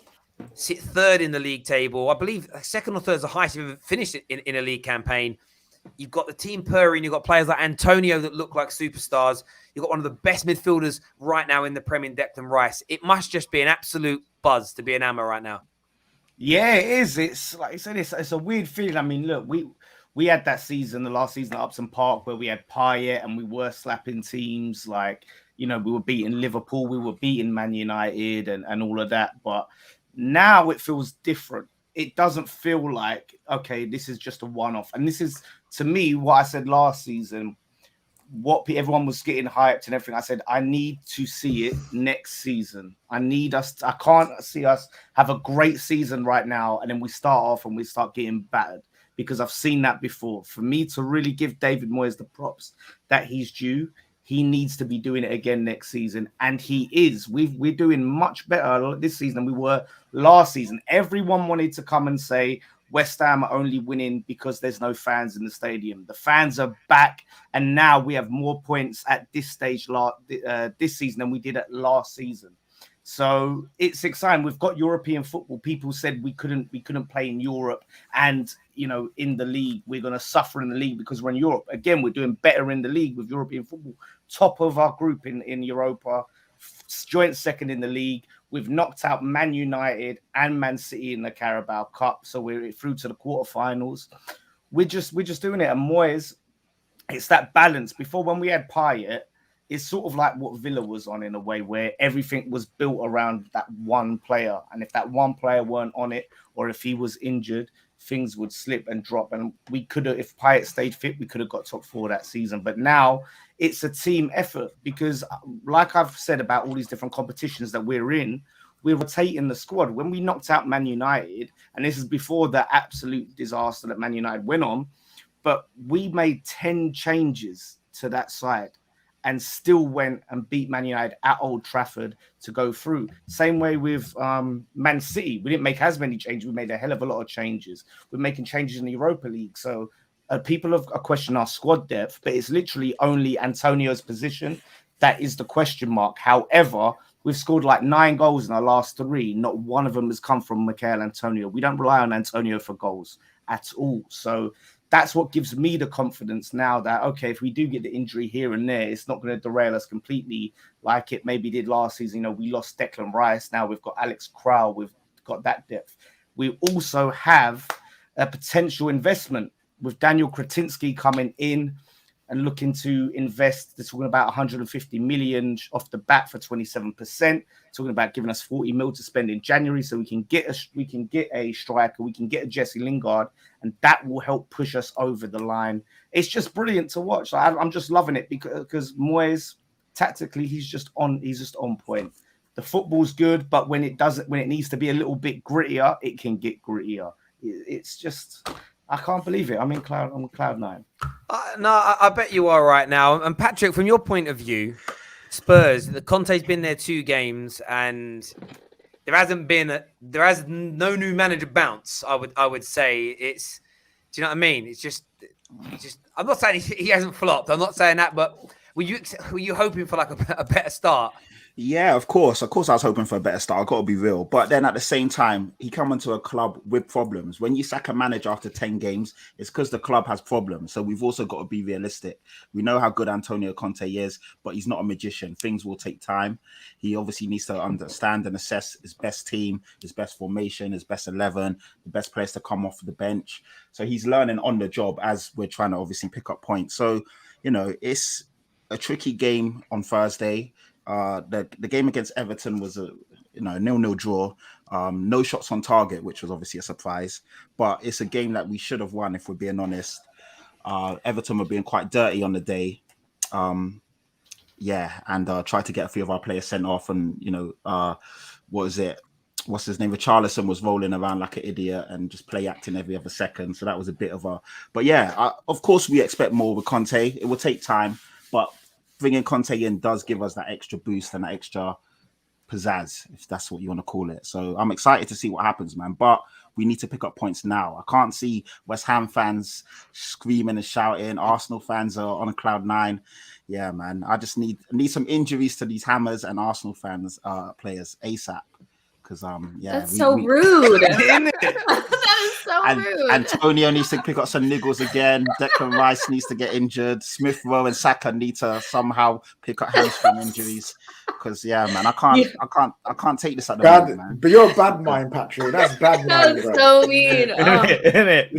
sit 3rd in the league table? I believe 2nd or 3rd is the highest you've ever finished in a league campaign. You've got the team purring. You've got players like Antonio that look like superstars. You've got one of the best midfielders right now in the Prem in Declan Rice. It must just be an absolute buzz to be an Hammer right now. Yeah, it is. It's like I said, it's a weird feeling. I mean, look, we had that season, the last season at Upton Park, where we had Payet and we were slapping teams like, you know, we were beating Liverpool, we were beating Man United and all of that. But now it feels different. It doesn't feel like, okay, this is just a one-off. And this is, to me, what I said last season, what everyone was getting hyped and everything. I said, I need to see it next season. I can't see us have a great season right now. And then we start off and we start getting battered because I've seen that before. For me to really give David Moyes the props that he's due, he needs to be doing it again next season. And he is. We're doing much better this season than we were last season. Everyone wanted to come and say West Ham are only winning because there's no fans in the stadium. The fans are back. And now we have more points at this stage this season than we did at last season. So it's exciting. We've got European football. People said we couldn't play in Europe, and you know, in the league, we're going to suffer in the league because we're in Europe. Again, we're doing better in the league with European football. Top of our group in Europa, joint 2nd in the league. We've knocked out Man United and Man City in the Carabao Cup, so we're through to the quarterfinals. We're just doing it. And Moyes, it's that balance. Before, when we had Payet, it's sort of like what Villa was on in a way, where everything was built around that one player. And if that one player weren't on it, or if he was injured, things would slip and drop. And we could have, if Payet stayed fit, we could have got top 4 that season. But now it's a team effort, because like I've said about all these different competitions that we're in, we're rotating the squad. When we knocked out Man United, and this is before the absolute disaster that Man United went on, but we made 10 changes to that side and still went and beat Man United at Old Trafford to go through. Same way with Man City. We didn't make as many changes. We made a hell of a lot of changes. We're making changes in the Europa League. So people are questioning our squad depth, but it's literally only Antonio's position that is the question mark. However, we've scored like 9 goals in our last 3. Not one of them has come from Mikel Antonio. We don't rely on Antonio for goals at all. So that's what gives me the confidence now that, okay, if we do get the injury here and there, it's not going to derail us completely like it maybe did last season. You know, we lost Declan Rice. Now we've got Alex Král. We've got that depth. We also have a potential investment with Daniel Kretinsky coming in and looking to invest. They're talking about 150 million off the bat for 27%. Talking about giving us 40 mil to spend in January, so we can get a striker, we can get a Jesse Lingard, and that will help push us over the line. It's just brilliant to watch. I'm just loving it because Moyes, tactically, he's just on point. The football's good, but when it needs to be a little bit grittier, it can get grittier. It's just, I can't believe it. I'm on cloud 9. No, I bet you are right now. And Patrick, from your point of view, Spurs, the Conte's been there 2 games, and there has no new manager bounce. I would say it's. Do you know what I mean? It's just. I'm not saying he hasn't flopped. I'm not saying that, but were you hoping for like a better start? Yeah, of course. I was hoping for a better start. I've got to be real. But then at the same time, he come into a club with problems. When you sack a manager after 10 games, it's because the club has problems. So we've also got to be realistic. We know how good Antonio Conte is, but he's not a magician. Things will take time. He obviously needs to understand and assess his best team, his best formation, his best 11, the best players to come off the bench. So he's learning on the job as we're trying to obviously pick up points. So, you know, it's a tricky game on Thursday. The game against Everton was a 0-0 draw. No shots on target, which was obviously a surprise. But it's a game that we should have won, if we're being honest. Everton were being quite dirty on the day. And tried to get a few of our players sent off. And, what's his name? Richarlison was rolling around like an idiot and just play acting every other second. So that was a bit of a... But yeah, of course we expect more with Conte. It will take time, but bringing Conte in does give us that extra boost and that extra pizzazz, if that's what you want to call it. So I'm excited to see what happens, man. But we need to pick up points now. I can't see West Ham fans screaming and shouting. Arsenal fans are on a cloud 9. Yeah, man. I just need some injuries to these Hammers and Arsenal fans, players ASAP. Because that's so rude. Isn't it? That is so rude. Antonio needs to pick up some niggles again. Declan Rice needs to get injured. Smith Rowe and Saka need to somehow pick up hamstring injuries. Because man, I can't take this at the moment, man. But you're a bad mind, Patrick. That's bad mind. That's so mean. Isn't it?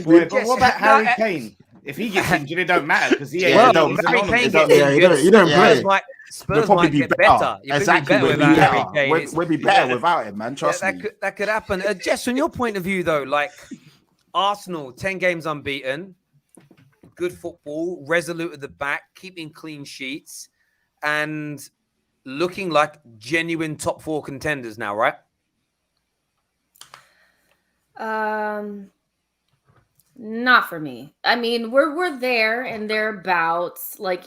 But what about Harry Kane? If he gets injured, it don't matter because he ain't. Well, Harry Kane gets injured. You don't play. Spurs might get better. Exactly. We'll be better without him, man. Trust me. That could happen. Jess, from your point of view, though, like Arsenal, 10 games unbeaten, good football, resolute at the back, keeping clean sheets, and looking like genuine top 4 contenders now, right? Not for me. I mean, we're there and thereabouts. Like,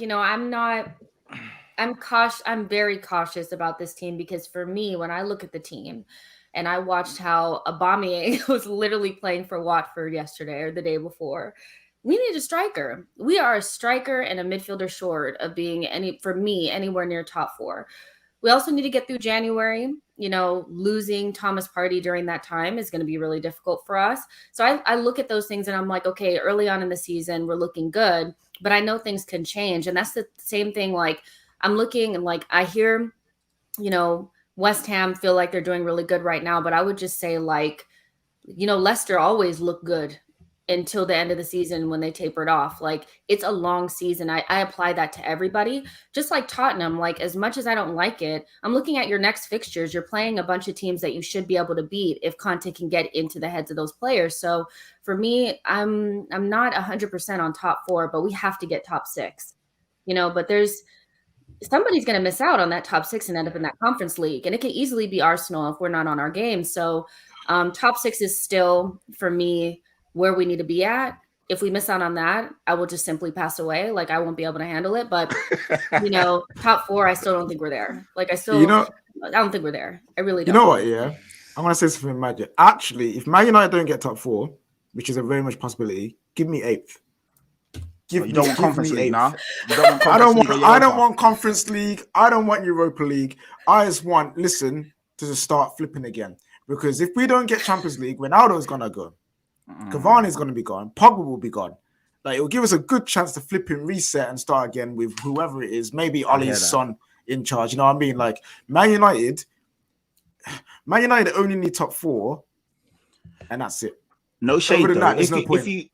I'm very cautious about this team because for me, when I look at the team and I watched how Aubameyang was literally playing for Watford yesterday or the day before, we need a striker. We are a striker and a midfielder short of being anywhere near top 4. We also need to get through January. Losing Thomas Partey during that time is going to be really difficult for us. So I look at those things and I'm like, okay, early on in the season, we're looking good, but I know things can change. And that's the same thing. Like I'm looking and like, I hear, West Ham feel like they're doing really good right now, but I would just say like, Leicester always look good until the end of the season when they tapered off. Like, it's a long season. I apply that to everybody. Just like Tottenham, like, as much as I don't like it, I'm looking at your next fixtures. You're playing a bunch of teams that you should be able to beat if Conte can get into the heads of those players. So for me, I'm not 100% on top 4, but we have to get top 6. But somebody's going to miss out on that top 6 and end up in that Conference League. And it can easily be Arsenal if we're not on our game. So top 6 is still, for me, where we need to be at. If we miss out on that, I will just simply pass away. Like, I won't be able to handle it. But, top 4, I still don't think we're there. Like, I don't think we're there. I really don't. You know what, yeah? I'm going to say something magic. Actually, if Man United don't get top 4, which is a very much possibility, give me 8th. You don't want Conference League now. I don't want Conference League. I don't want Europa League. I just want, to just start flipping again. Because if we don't get Champions League, Ronaldo's going to go. Cavani's going to be gone. Pogba will be gone. Like, it will give us a good chance to flip and reset and start again with whoever it is. Maybe Ollie's son in charge. You know what I mean? Like, Man United only need top 4, and that's it. No shade though. That,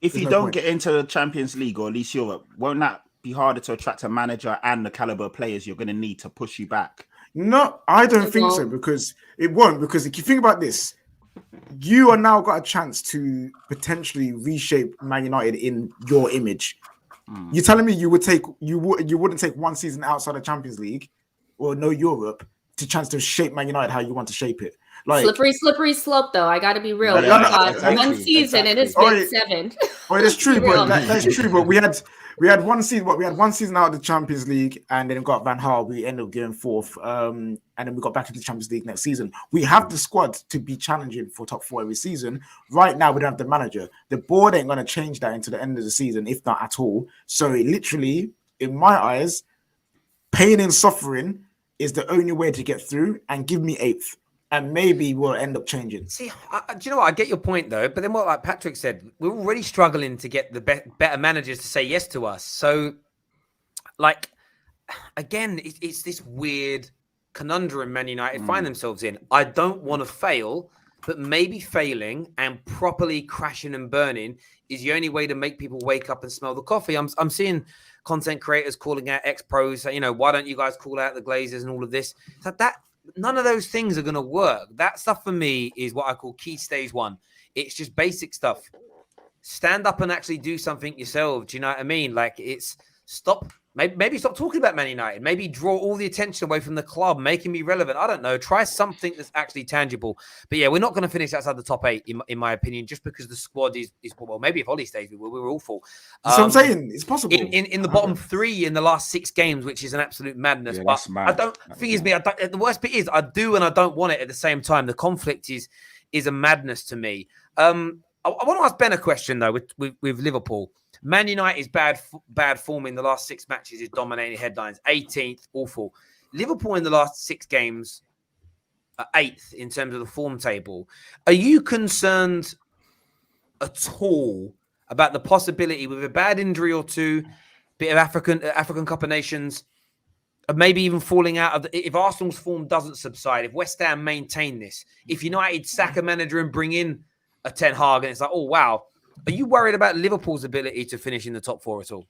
if you don't get into the Champions League or at least Europe, won't that be harder to attract a manager and the caliber of players you're going to need to push you back? No, I don't think so, because it won't. Because if you think about this, you are now got a chance to potentially reshape Man United in your image. You're telling me you wouldn't take one season outside of Champions League or no Europe to chance to shape Man United how you want to shape it? Like, slippery slope, though. I got to be real. One season and it's been 7. Well, it's true, but that's true. But we had one season. We had one season out of the Champions League, and then we got Van Gaal. We ended up going 4th, and then we got back into the Champions League next season. We have the squad to be challenging for top 4 every season. Right now, we don't have the manager. The board ain't going to change that into the end of the season, if not at all. So it literally, in my eyes, pain and suffering is the only way to get through. And give me 8th. And maybe we'll end up changing. See, do you know what? I get your point, though. But then what, like Patrick said, we're already struggling to get the better managers to say yes to us. So, like, again, it's this weird conundrum Man United find themselves in. I don't want to fail, but maybe failing and properly crashing and burning is the only way to make people wake up and smell the coffee. I'm seeing content creators calling out ex-pros, why don't you guys call out the Glazers and all of this? So none of those things are going to work. That stuff for me is what I call key stage 1. It's just basic stuff. Stand up and actually do something yourself. Do you know what I mean? Like, it's maybe stop talking about Man United. Maybe draw all the attention away from the club, making me relevant. I don't know. Try something that's actually tangible. But yeah, we're not going to finish outside the top 8, in my opinion, just because the squad is well, maybe if Ollie stays, we're awful. That's what I'm saying. It's possible. In the bottom 3 in the last 6 games, which is an absolute madness. Yeah, but mad. The worst bit is I do and I don't want it at the same time. The conflict is a madness to me. I want to ask Ben a question, though, with Liverpool. Man United's bad form in the last 6 matches is dominating headlines. 18th, awful. Liverpool in the last 6 games are 8th in terms of the form table. Are you concerned at all about the possibility, with a bad injury or 2, bit of African Cup of Nations, of maybe even falling out of if Arsenal's form doesn't subside, if West Ham maintain this, if United sack a manager and bring in a Ten Hag, and it's like, oh wow. Are you worried about Liverpool's ability to finish in the top 4 at all?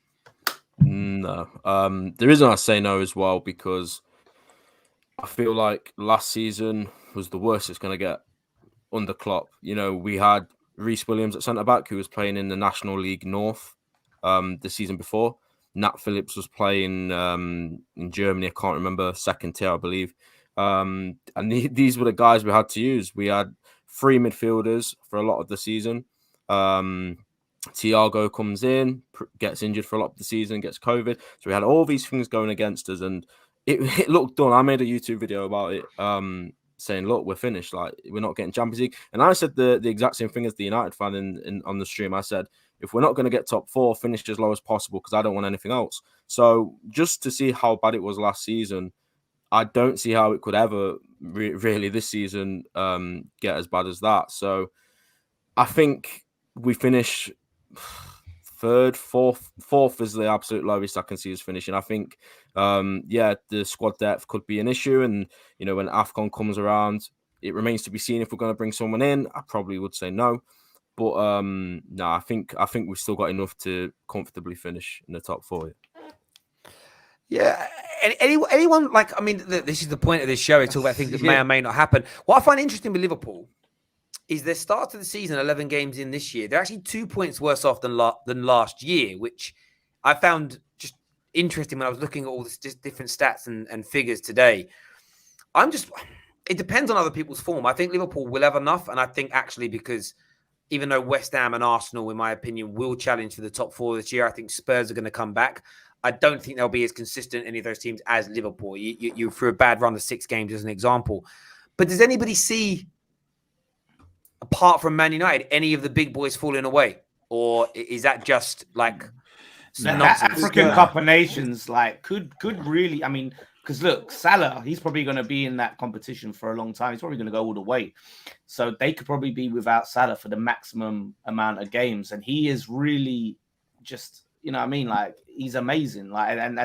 No. The reason I say no as well, because I feel like last season was the worst it's going to get under Klopp. We had Reece Williams at centre-back, who was playing in the National League North the season before. Nat Phillips was playing in Germany. I can't remember, 2nd tier, I believe. And these were the guys we had to use. We had 3 midfielders for a lot of the season. Thiago comes in, gets injured for a lot of the season, gets COVID. So we had all these things going against us, and it looked done. I made a YouTube video about it, saying, look, we're finished. Like, we're not getting Champions League. And I said the exact same thing as the United fan on the stream. I said, if we're not going to get top 4, finish as low as possible, because I don't want anything else. So just to see how bad it was last season, I don't see how it could ever really this season get as bad as that. So I think we finish 3rd, 4th is the absolute lowest I can see us finishing. I think, the squad depth could be an issue. And, when AFCON comes around, it remains to be seen if we're going to bring someone in. I probably would say no. But no, I think we've still got enough to comfortably finish in the top 4. Yeah. Anyone like? I mean, this is the point of this show. It's talk about things that may or may not happen. What I find interesting with Liverpool is their start to the season, 11 games in this year, they're actually 2 points worse off than last year, which I found just interesting when I was looking at all this different stats and figures today. It depends on other people's form. I think Liverpool will have enough, and I think actually because even though West Ham and Arsenal, in my opinion, will challenge for the top 4 this year, I think Spurs are going to come back. I don't think they'll be as consistent, any of those teams, as Liverpool. You threw a bad run of 6 games as an example. But does anybody see, apart from Man United, any of the big boys falling away? Or is that just like that African Cup of Nations could really, I mean, because look, Salah, he's probably going to be in that competition for a long time. He's probably going to go all the way. So they could probably be without Salah for the maximum amount of games. And he is really just, you know what I mean? Like, he's amazing. Like, and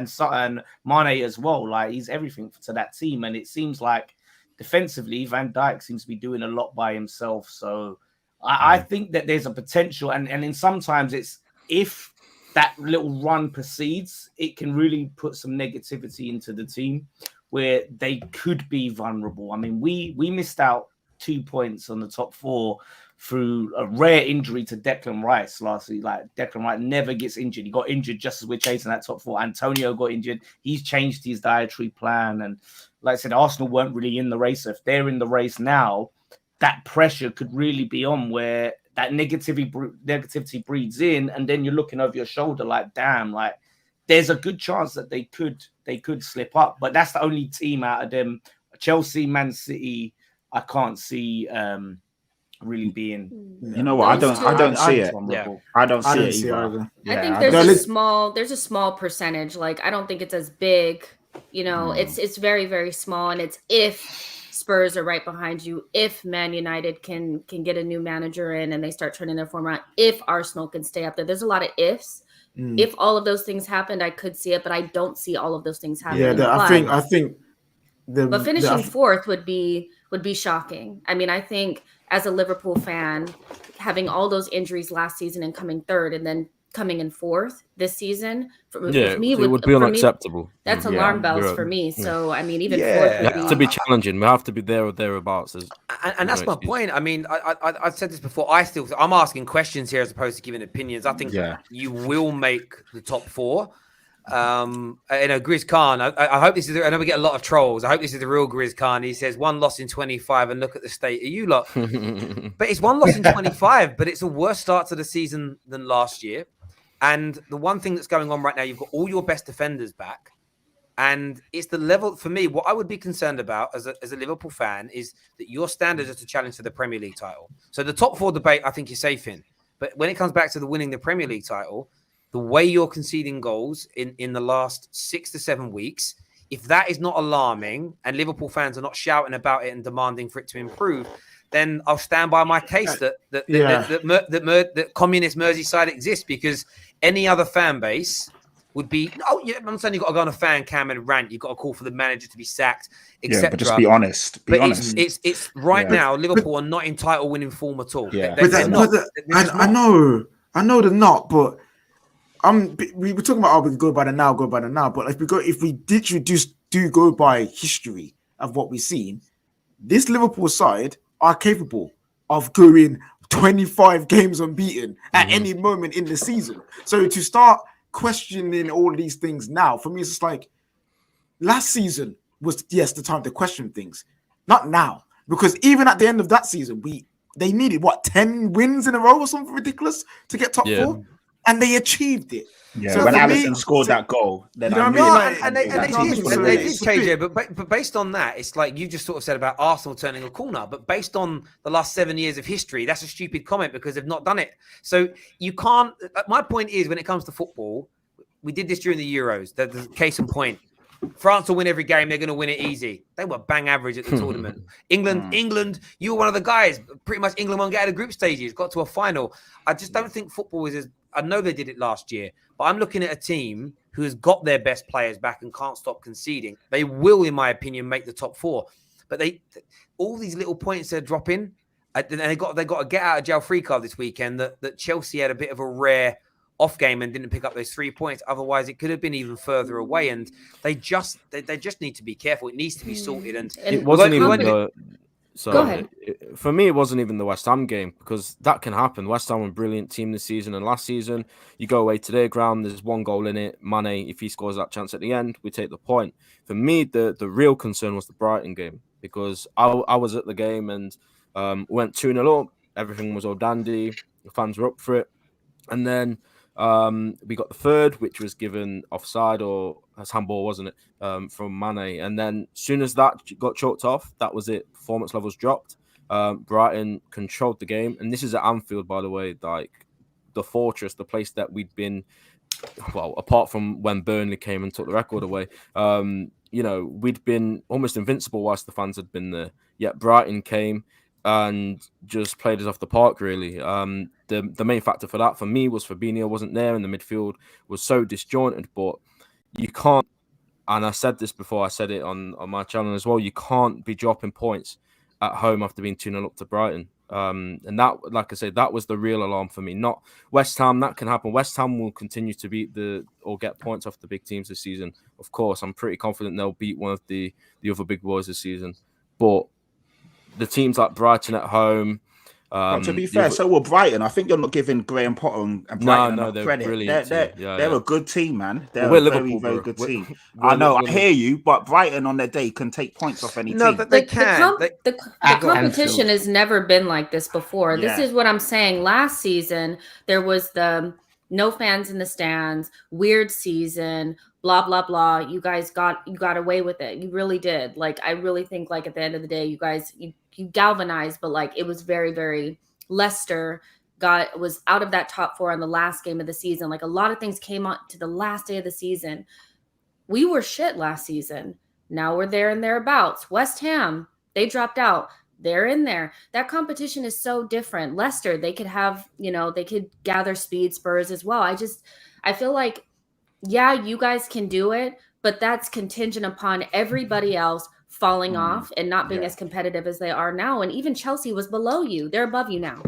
Mane as well. Like, he's everything to that team. And it seems like defensively, Van Dijk seems to be doing a lot by himself. So I think that there's a potential. And then sometimes it's, if that little run proceeds, it can really put some negativity into the team where they could be vulnerable. I mean, we missed out 2 points on the top 4 through a rare injury to Declan Rice last week. Like, Declan Rice never gets injured. He got injured just as we're chasing that top 4. Antonio got injured. He's changed his dietary plan. And like I said, Arsenal weren't really in the race. So if they're in the race now, that pressure could really be on, where that negativity breeds in, and then you're looking over your shoulder like, damn, like there's a good chance that they could slip up. But that's the only team out of them. Chelsea, Man City, I can't see really being. You know what? I don't see it. Yeah. I don't see it either. I think there's a small percentage. Like, I don't think it's as big. You know, it's very, very small, and it's if Spurs are right behind you, if Man United can get a new manager in and they start turning their form around, if Arsenal can stay up there. There's a lot of ifs. If all of those things happened, I could see it, but I don't see all of those things happening. Yeah, I think but finishing 4th would be shocking. I mean, I think as a Liverpool fan, having all those injuries last season and coming 3rd and then coming in 4th this season, it would be unacceptable. That's alarm bells for me. So I mean, even 4th would be, to be challenging. We have to be there or thereabouts. And that's my point. I mean, I've said this before. I'm asking questions here as opposed to giving opinions. I think you will make the top 4. Grizz Khan, I hope this is, I know we get a lot of trolls. I hope this is the real Grizz Khan. He says 1 loss in 25 and look at the state of you lot. But it's 1 loss in 25, but it's a worse start to the season than last year. And the one thing that's going on right now, you've got all your best defenders back. And it's the level, for me, what I would be concerned about as a Liverpool fan is that your standards are to challenge for the Premier League title. So the top 4 debate, I think you're safe in. But when it comes back to winning the Premier League title, the way you're conceding goals in the last 6 to 7 weeks, if that is not alarming and Liverpool fans are not shouting about it and demanding for it to improve, then I'll stand by my case that communist Merseyside exists, because any other fan base would be, I'm saying you've got to go on a fan cam and rant. You've got to call for the manager to be sacked, etc. Yeah, but just be honest. It's right now, Liverpool are not in title winning form at all. Yeah. I know they're not, but we were talking about, we go by the now. But if we do go by history of what we've seen, this Liverpool side are capable of going 25 games unbeaten at any moment in the season. So to start questioning all these things now, for me, it's just like, last season was, yes, the time to question things, not now. Because even at the end of that season, they needed 10 wins in a row or something ridiculous to get top 4, and they achieved it. Yeah, so when Alisson scored that goal, then they did change it. But based on that, it's like you just sort of said about Arsenal turning a corner. But based on the last 7 years of history, that's a stupid comment because they've not done it. So you can't. My point is, when it comes to football, we did this during the Euros. The case in point. France will win every game. They're going to win it easy. They were bang average at the tournament. England, you were one of the guys. Pretty much England won't get out of group stages. Got to a final. I just don't think football is as... I know they did it last year, but I'm looking at a team who has got their best players back and can't stop conceding. They will, in my opinion, make the top 4. But all these little points they're dropping, And they got a get out of jail free card this weekend that Chelsea had a bit of a rare off game and didn't pick up those 3 points. Otherwise, it could have been even further away. And they just need to be careful. It needs to be sorted. And it wasn't even the. So Go ahead. For me, it wasn't even the West Ham game because that can happen. West Ham were a brilliant team this season, and last season you go away to their ground. There's 1 goal in it. Mane, if he scores that chance at the end, we take the point. For me, the real concern was the Brighton game because I was at the game and went 2-0 up. Everything was all dandy. The fans were up for it, and then we got the third, which was given offside or as handball, wasn't it, from Mane. And then as soon as that got chalked off, that was it. Performance levels dropped. Brighton controlled the game. And this is at Anfield, by the way, like the fortress, the place that we'd been, well, apart from when Burnley came and took the record away, we'd been almost invincible whilst the fans had been there. Yet Brighton came and just played us off the park, really. The main factor for that, for me, was Fabinho wasn't there and the midfield was so disjointed. But you can't, and I said this before, I said it on my channel as well, you can't be dropping points at home after being 2-0 up to Brighton. And that, like I said, that was the real alarm for me. Not West Ham, that can happen. West Ham will continue to beat or get points off the big teams this season. Of course, I'm pretty confident they'll beat one of the other big boys this season. But the teams like Brighton at home. But to be fair, so will Brighton. I think you're not giving Graham Potter and Brighton enough they're credit. Brilliant. They're a good team, man. They're we're a Liverpool, very bro. good team. We're I know, I Liverpool. hear you, but Brighton on their day can take points off any No, team. but they can. The competition has never been like this before. Yeah. This is what I'm saying. Last season, there was the no fans in the stands, weird season, blah, blah, blah. You guys got away with it. You really did. Like, I really think, like, at the end of the day, you guys, you galvanized, but like, it was very, very Leicester was out of that top 4 on the last game of the season. Like, a lot of things came on to the last day of the season. We were shit last season. Now we're there and thereabouts. West Ham, they dropped out. They're in there. That competition is so different. Leicester, they could have, they could gather speed. Spurs as well. I feel like, yeah, you guys can do it, but that's contingent upon everybody else falling off and not being as competitive as they are now. And even Chelsea was below you. They're above you now.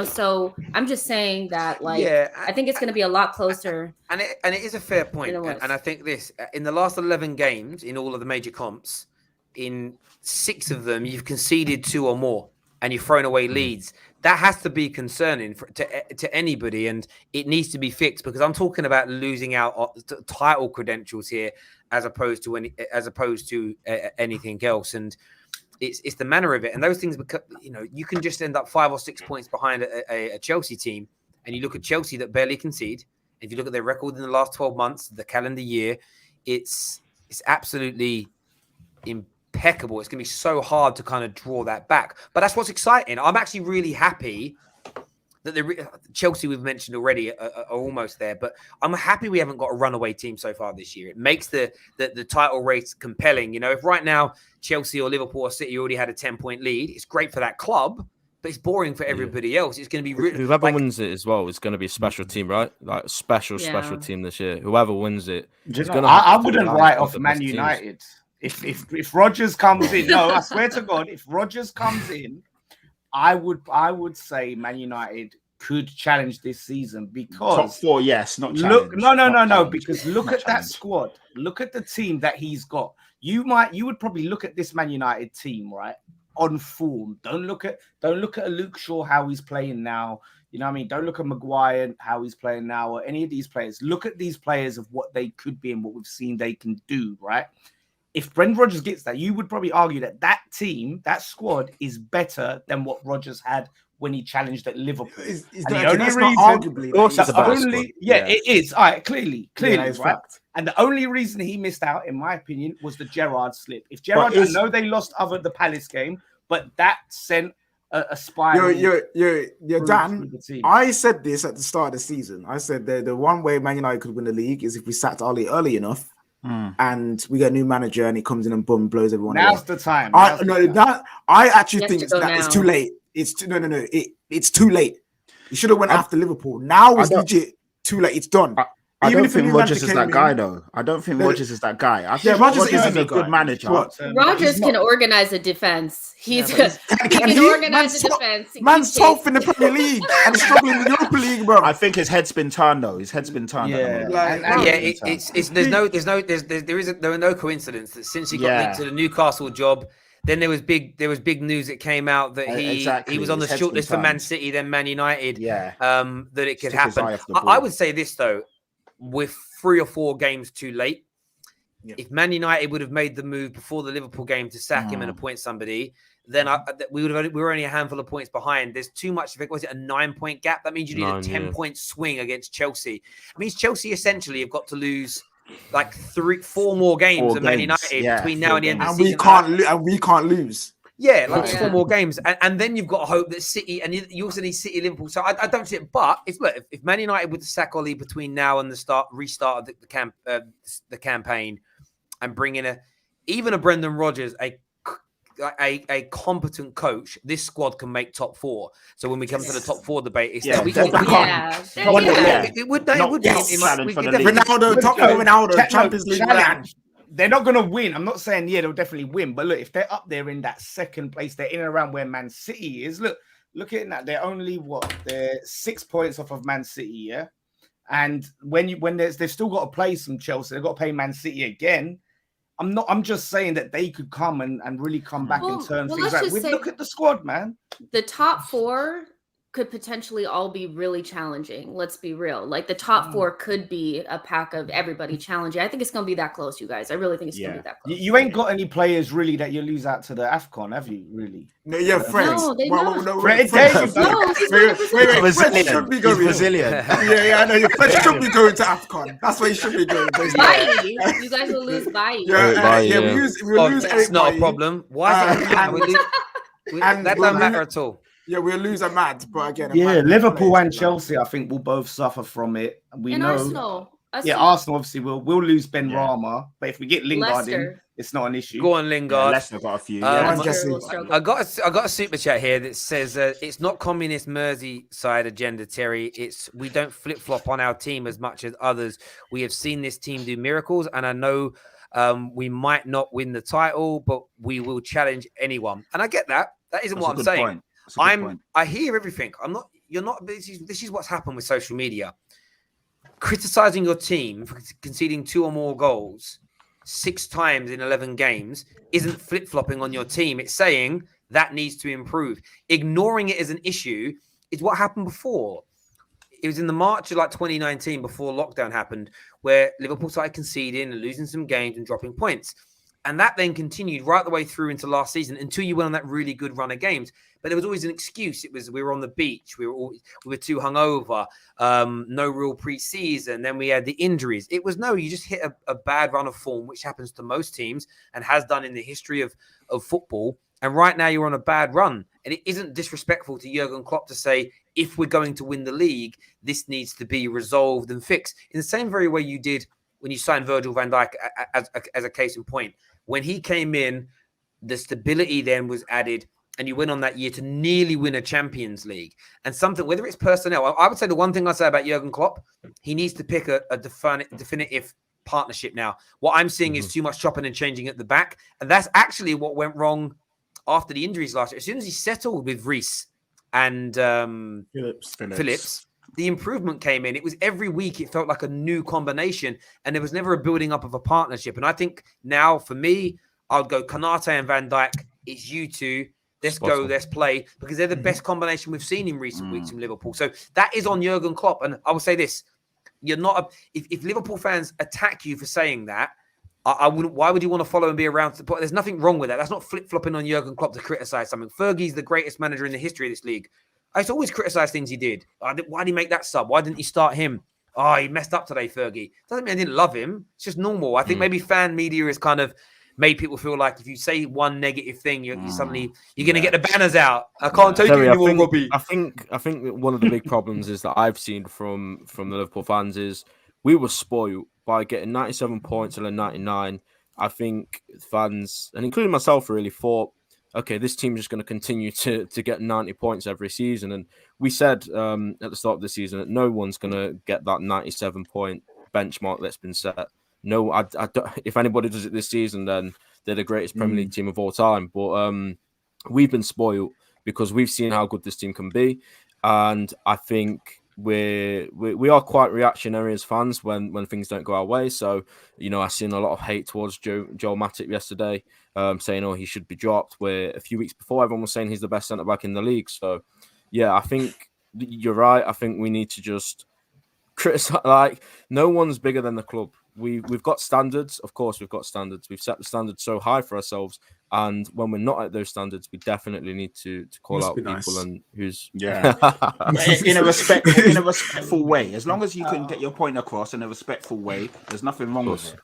So I'm just saying that, like, I think it's going to be a lot closer. And it is a fair point. And I think this, in the last 11 games in all of the major comps, in 6 of them, you've conceded 2 or more and you've thrown away leads. That has to be concerning to anybody, and it needs to be fixed, because I'm talking about losing out title credentials here as opposed to anything else. And it's the manner of it. And those things, you can just end up 5 or 6 points behind a Chelsea team. And you look at Chelsea that barely concede. If you look at their record in the last 12 months, the calendar year, it's absolutely impeccable. It's going to be so hard to kind of draw that back. But that's what's exciting. I'm actually really happy that Chelsea, we've mentioned already, are almost there. But I'm happy we haven't got a runaway team so far this year. It makes the title race compelling. If right now Chelsea or Liverpool or City already had a 10-point lead, it's great for that club, but it's boring for everybody else. It's going to be whoever wins it as well is going to be a special team, right? Like special team this year. Whoever wins it, I wouldn't write off Man United. If Rodgers comes in, no, I swear to God, if Rodgers comes in, I would say Man United could challenge this season, because top 4, yes, not challenge. No, because look at that squad. Look at the team that he's got. You would probably look at this Man United team, right, on form. Don't look at a Luke Shaw, how he's playing now. You know what I mean? Don't look at Maguire, how he's playing now, or any of these players. Look at these players of what they could be and what we've seen they can do, right? If Brendan Rodgers gets that, you would probably argue that team, that squad, is better than what Rodgers had when he challenged at Liverpool. It is. All right, clearly, right? Fact. And the only reason he missed out, in my opinion, was the Gerrard slip. If Gerrard, I know they lost the Palace game, but that sent a spiral. Dan, I said this at the start of the season. I said the one way Man United could win the league is if we sacked Ole early enough. And we get a new manager and he comes in and boom, blows everyone Now's away. The time. I actually think it's too late. It's too late. You should have went after Liverpool. Now is legit too late. It's done. I Even don't if a think new Rodgers manager is came that in- guy, though. I don't think Yeah, Rodgers is that guy. I Yeah, think Rodgers Rodgers is isn't a a good guy. manager. But Rodgers can organize a defense. He's but he's- he can can he? organize a defense. He Man's can 12th in the Premier League and struggling in the Europa League, bro. I think his head's been turned, though. His head's been turned. Yeah. At the moment. Like, And- bro, Yeah, there are no coincidence that since he got linked to the Newcastle job, then there was big news that came out that he was on the His head's shortlist been for Man turned. City, then Man United. Yeah. That it could Stick his eye happen. off the I ball. would say this though, we're 3 or 4 games too late. Yeah. If Man United would have made the move before the Liverpool game to sack him and appoint somebody, then we were only a handful of points behind. There's too much. Was it a 9-point gap? That means you need a 10-point swing against Chelsea. It means Chelsea essentially have got to lose like 4 more games than Man United between now and the end of the season. And we can't lose. Yeah, like 4 more games, and then you've got to hope that City, and you also need City, Liverpool. So I don't see it. But if Man United were to sack Ole between now and the restart of the campaign, and bring in even a Brendan Rodgers, a competent coach, this squad can make top 4. So when we come to the top 4 debate, it's Yeah, we they're back on. it would. Ronaldo, top 4 Ronaldo, Champions League. They're not going to win. I'm not saying, they'll definitely win. But look, if they're up there in that second place, they're in and around where Man City is. Look at that. They're only, they're 6 points off of Man City, yeah? And they've still got to play some Chelsea. They've got to play Man City again. I'm just saying that they could come and really come back and turn things around. Look at the squad, man. The top 4 could potentially all be really challenging. Let's be real. Like the top 4 could be a pack of everybody challenging. I think it's going to be that close, you guys. I really think it's going to be that close. You ain't got any players really that you lose out to the AFCON, have you? Really? No, yeah, Fred. No, they don't. Fred should be going. Brazilian. Yeah, I know. Fred should be going to AFCON. That's where he should be going. Bailly. You guys will lose Bailly. We'll lose. It's not a problem. Why? That don't matter at all. Yeah, we'll lose a mad, but again, Liverpool and Chelsea, I think, will both suffer from it. We know. Arsenal. Arsenal obviously will lose Ben Rama, but if we get Lingard in, it's not an issue. Go on, Lingard. Leicester got a few. I got a super chat here that says it's not communist Merseyside agenda, Terry. It's we don't flip flop on our team as much as others. We have seen this team do miracles, and I know we might not win the title, but we will challenge anyone. And I get that. That isn't what I'm saying. I hear everything. You're not. This is what's happened with social media. Criticizing your team for conceding 2 or more goals 6 times in 11 games isn't flip-flopping on your team. It's saying that needs to improve. Ignoring it as an issue is what happened before. It was in the March of 2019 before lockdown happened where Liverpool started conceding and losing some games and dropping points. And that then continued right the way through into last season until you went on that really good run of games. But there was always an excuse. It was we were on the beach. We were too hungover. No real preseason. Then we had the injuries. It was you just hit a bad run of form, which happens to most teams and has done in the history of football. And right now you're on a bad run. And it isn't disrespectful to Jurgen Klopp to say, if we're going to win the league, this needs to be resolved and fixed. In the same very way you did when you signed Virgil van Dijk as a case in point. When he came in, the stability then was added, and you went on that year to nearly win a Champions League. And something, whether it's personnel, I would say the one thing I say about Jurgen Klopp, he needs to pick a definitive partnership now. What I'm seeing is too much chopping and changing at the back, and that's actually what went wrong after the injuries last year. As soon as he settled with Reece and Phillips, the improvement came in. It was every week. It felt like a new combination, and there was never a building up of a partnership. And I think now, for me, I would go Konate and Van Dijk. It's you two. Let's go. Let's play, because they're the best combination we've seen in recent weeks in Liverpool. So that is on Jurgen Klopp. And I will say this: you're not. If Liverpool fans attack you for saying that, I wouldn't. Why would you want to follow and be around? There's nothing wrong with that. That's not flip flopping on Jurgen Klopp to criticize something. Fergie's the greatest manager in the history of this league. I used to always criticize things he did. Why did he make that sub? Why didn't he start him? Oh, he messed up today, Fergie. Doesn't mean I didn't love him. It's just normal. I think maybe fan media has kind of made people feel like if you say one negative thing, you're going to get the banners out. I can't take it anymore, Robbie. I think one of the big problems is that I've seen from the Liverpool fans is we were spoiled by getting 97 points and then 99. I think fans, and including myself, really thought, okay, this team is just going to continue to get 90 points every season. And we said at the start of the season that no one's going to get that 97-point benchmark that's been set. No, I don't, if anybody does it this season, then they're the greatest Premier League team of all time. But we've been spoiled because we've seen how good this team can be, and I think we are quite reactionary as fans when things don't go our way. So, you know, I've seen a lot of hate towards Joel Matip yesterday, saying, oh, he should be dropped, where a few weeks before everyone was saying he's the best centre-back in the league. So, yeah, I think you're right. I think we need to just criticize, like, no one's bigger than the club. We've got standards. Of course, we've got standards. We've set the standards so high for ourselves. And when we're not at those standards, we definitely need to call Must out be people nice. and who's in a respectful way. As long as you can get your point across in a respectful way, there's nothing wrong with it.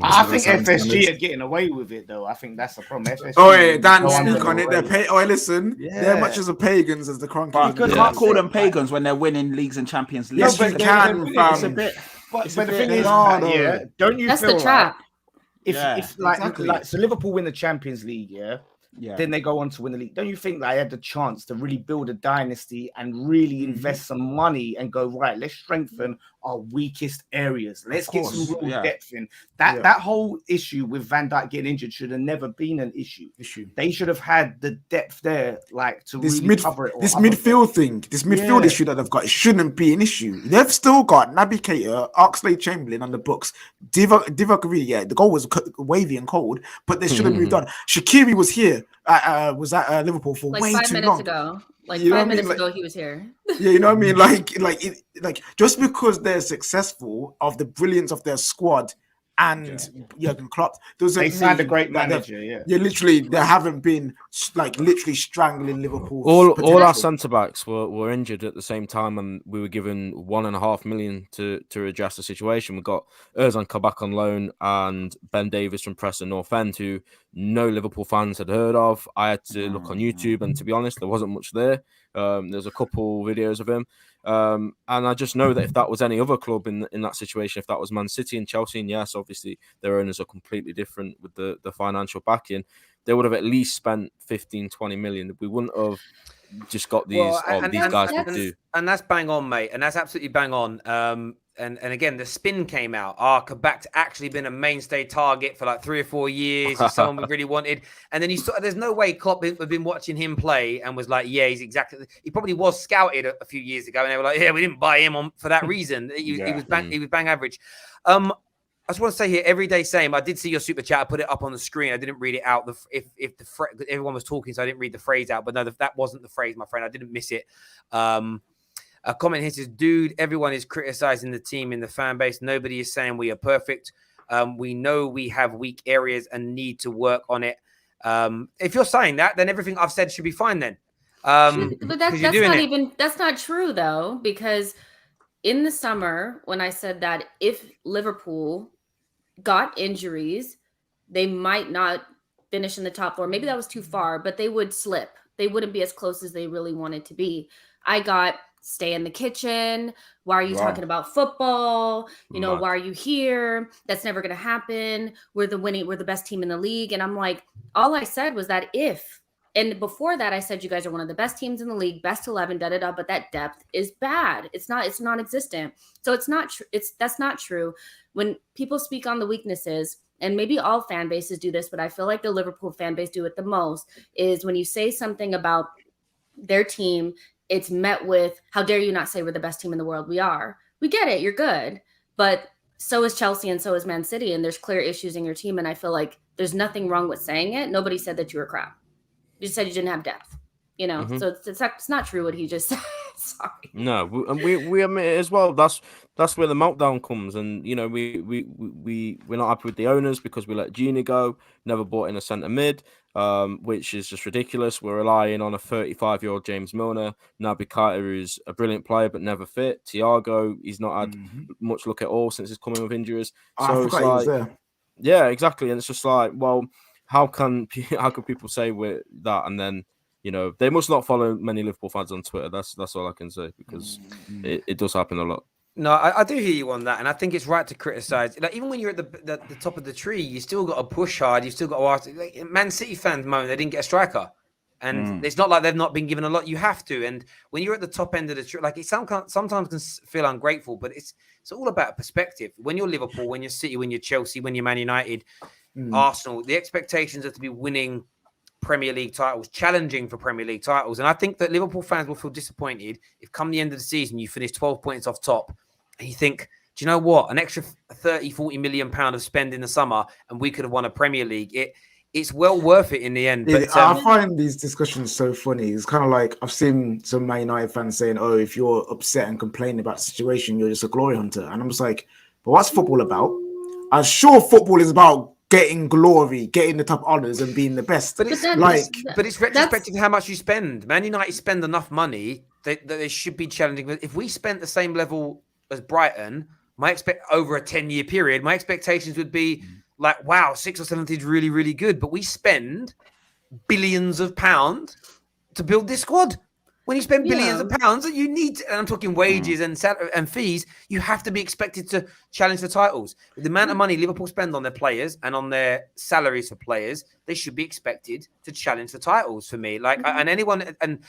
I think FSG are getting away with it, though. I think that's the problem. FSG, Oh, yeah, Dan, no speak one's on it. away. Listen, they're much as the pagans as the But Kronkers. you can't call them pagans when they're winning leagues and Champions League. Yes, you can, It's a fam. bit. But It's the a bit thing is, hard, like, yeah, don't you That's feel the trap. like if like, exactly. like so Liverpool win the Champions League, Yeah. then they go on to win the league. Don't you think they had the chance to really build a dynasty and really invest some money and go, right, let's strengthen our weakest areas. Let's get some real depth in. That whole issue with Van Dijk getting injured should have never been an issue. They should have had the depth there, like, to really cover it all. This midfield issue that they've got, it shouldn't be an issue. They've still got Naby Keita, Oxlade-Chamberlain on the books. Divock Origi, the goal was wavy and cold, but they should have moved on. Shaqiri was here. Was at Liverpool for Like way 5 too minutes long. ago. Like You know 5 what I mean? minutes ago, he was here. Yeah, you know what I mean? Like just because they're successful of the brilliance of their squad and Jurgen Klopp doesn't They signed a mean great that manager. literally they haven't been like literally strangling Liverpool. all our centre backs were injured at the same time, and we were given $1.5 million to address the situation. We got Ozan Kabak on loan and Ben Davies from Preston North End, who no Liverpool fans had heard of. I had to look on YouTube, and to be honest, there wasn't much there. There's a couple videos of him. And I just know that if that was any other club in that situation, if that was Man City and Chelsea, and yes, obviously their owners are completely different with the financial backing, they would have at least spent 15-20 million. We wouldn't have just got these, these guys would do. And that's bang on, mate. And that's absolutely bang on. And again, the spin came out. Kabak's actually been a mainstay target for like 3 or 4 years. He's someone we really wanted. And then there's no way Klopp had been watching him play and was like, yeah, he's exactly. He probably was scouted a few years ago, and they were like, yeah, we didn't buy him for that reason. He was bang average. I just want to say here, everyday same. I did see your super chat. I put it up on the screen. I didn't read it out. Everyone was talking, so I didn't read the phrase out. But no, that wasn't the phrase, my friend. I didn't miss it. A comment here says, dude, everyone is criticizing the team in the fan base. Nobody is saying we are perfect. We know we have weak areas and need to work on it. If you're saying that, then everything I've said should be fine then. But that's not true, though, because in the summer, when I said that if Liverpool got injuries, they might not finish in the top 4. Maybe that was too far, but they would slip. They wouldn't be as close as they really wanted to be. I got stay in the kitchen. Why are you talking about football? You know, why are you here? That's never going to happen. We're the best team in the league. And I'm like, all I said was that if, and before that, I said, you guys are one of the best teams in the league, best 11, but that depth is bad. It's non-existent. So that's not true. When people speak on the weaknesses, and maybe all fan bases do this, but I feel like the Liverpool fan base do it the most, is when you say something about their team, it's met with, how dare you not say we're the best team in the world? We are. We get it. You're good. But so is Chelsea and so is Man City. And there's clear issues in your team. And I feel like there's nothing wrong with saying it. Nobody said that you were crap. You just said you didn't have depth. You know, so it's not true what he just said. Sorry. No, we admit it as well. That's where the meltdown comes, and you know we're not happy with the owners because we let Gini go. Never bought in a centre mid, which is just ridiculous. We're relying on a 35-year-old James Milner. Naby Keita, who's a brilliant player but never fit. Thiago, he's not had much look at all since he's coming with injuries. So it's like, yeah, exactly, and it's just like, well, how can people say we're that and then? You know, they must not follow many Liverpool fans on Twitter. That's all I can say, because it does happen a lot. No, I do hear you on that, and I think it's right to criticize. Like, even when you're at the top of the tree, you still got to push hard. You still got to ask. Like, Man City fans moan they didn't get a striker. And it's not like they've not been given a lot. You have to. And when you're at the top end of the tree, like it sometimes can feel ungrateful, but it's all about perspective. When you're Liverpool, when you're City, when you're Chelsea, when you're Man United, Arsenal, the expectations are to be winning Premier League titles, challenging for Premier League titles. And I think that Liverpool fans will feel disappointed if come the end of the season, you finish 12 points off top and you think, do you know what? An extra 30, 40 million pound of spend in the summer and we could have won a Premier League. It's well worth it in the end. But I find these discussions so funny. It's kind of like I've seen some Man United fans saying, "Oh, if you're upset and complaining about the situation, you're just a glory hunter." And I'm just like, "But what's football about?" I'm sure football is about getting glory, getting the top honors, and being the best. But it's retrospective to how much you spend. Man United spend enough money that they should be challenging. If we spent the same level as Brighton, over a 10-year period, my expectations would be like, wow, 6 or 7 is really, really good. But we spend billions of pounds to build this squad. When you spend billions of pounds, you need, and I'm talking wages and fees, you have to be expected to challenge the titles. With the amount of money Liverpool spend on their players and on their salaries for players, they should be expected to challenge the titles for me. Like, and anyone, and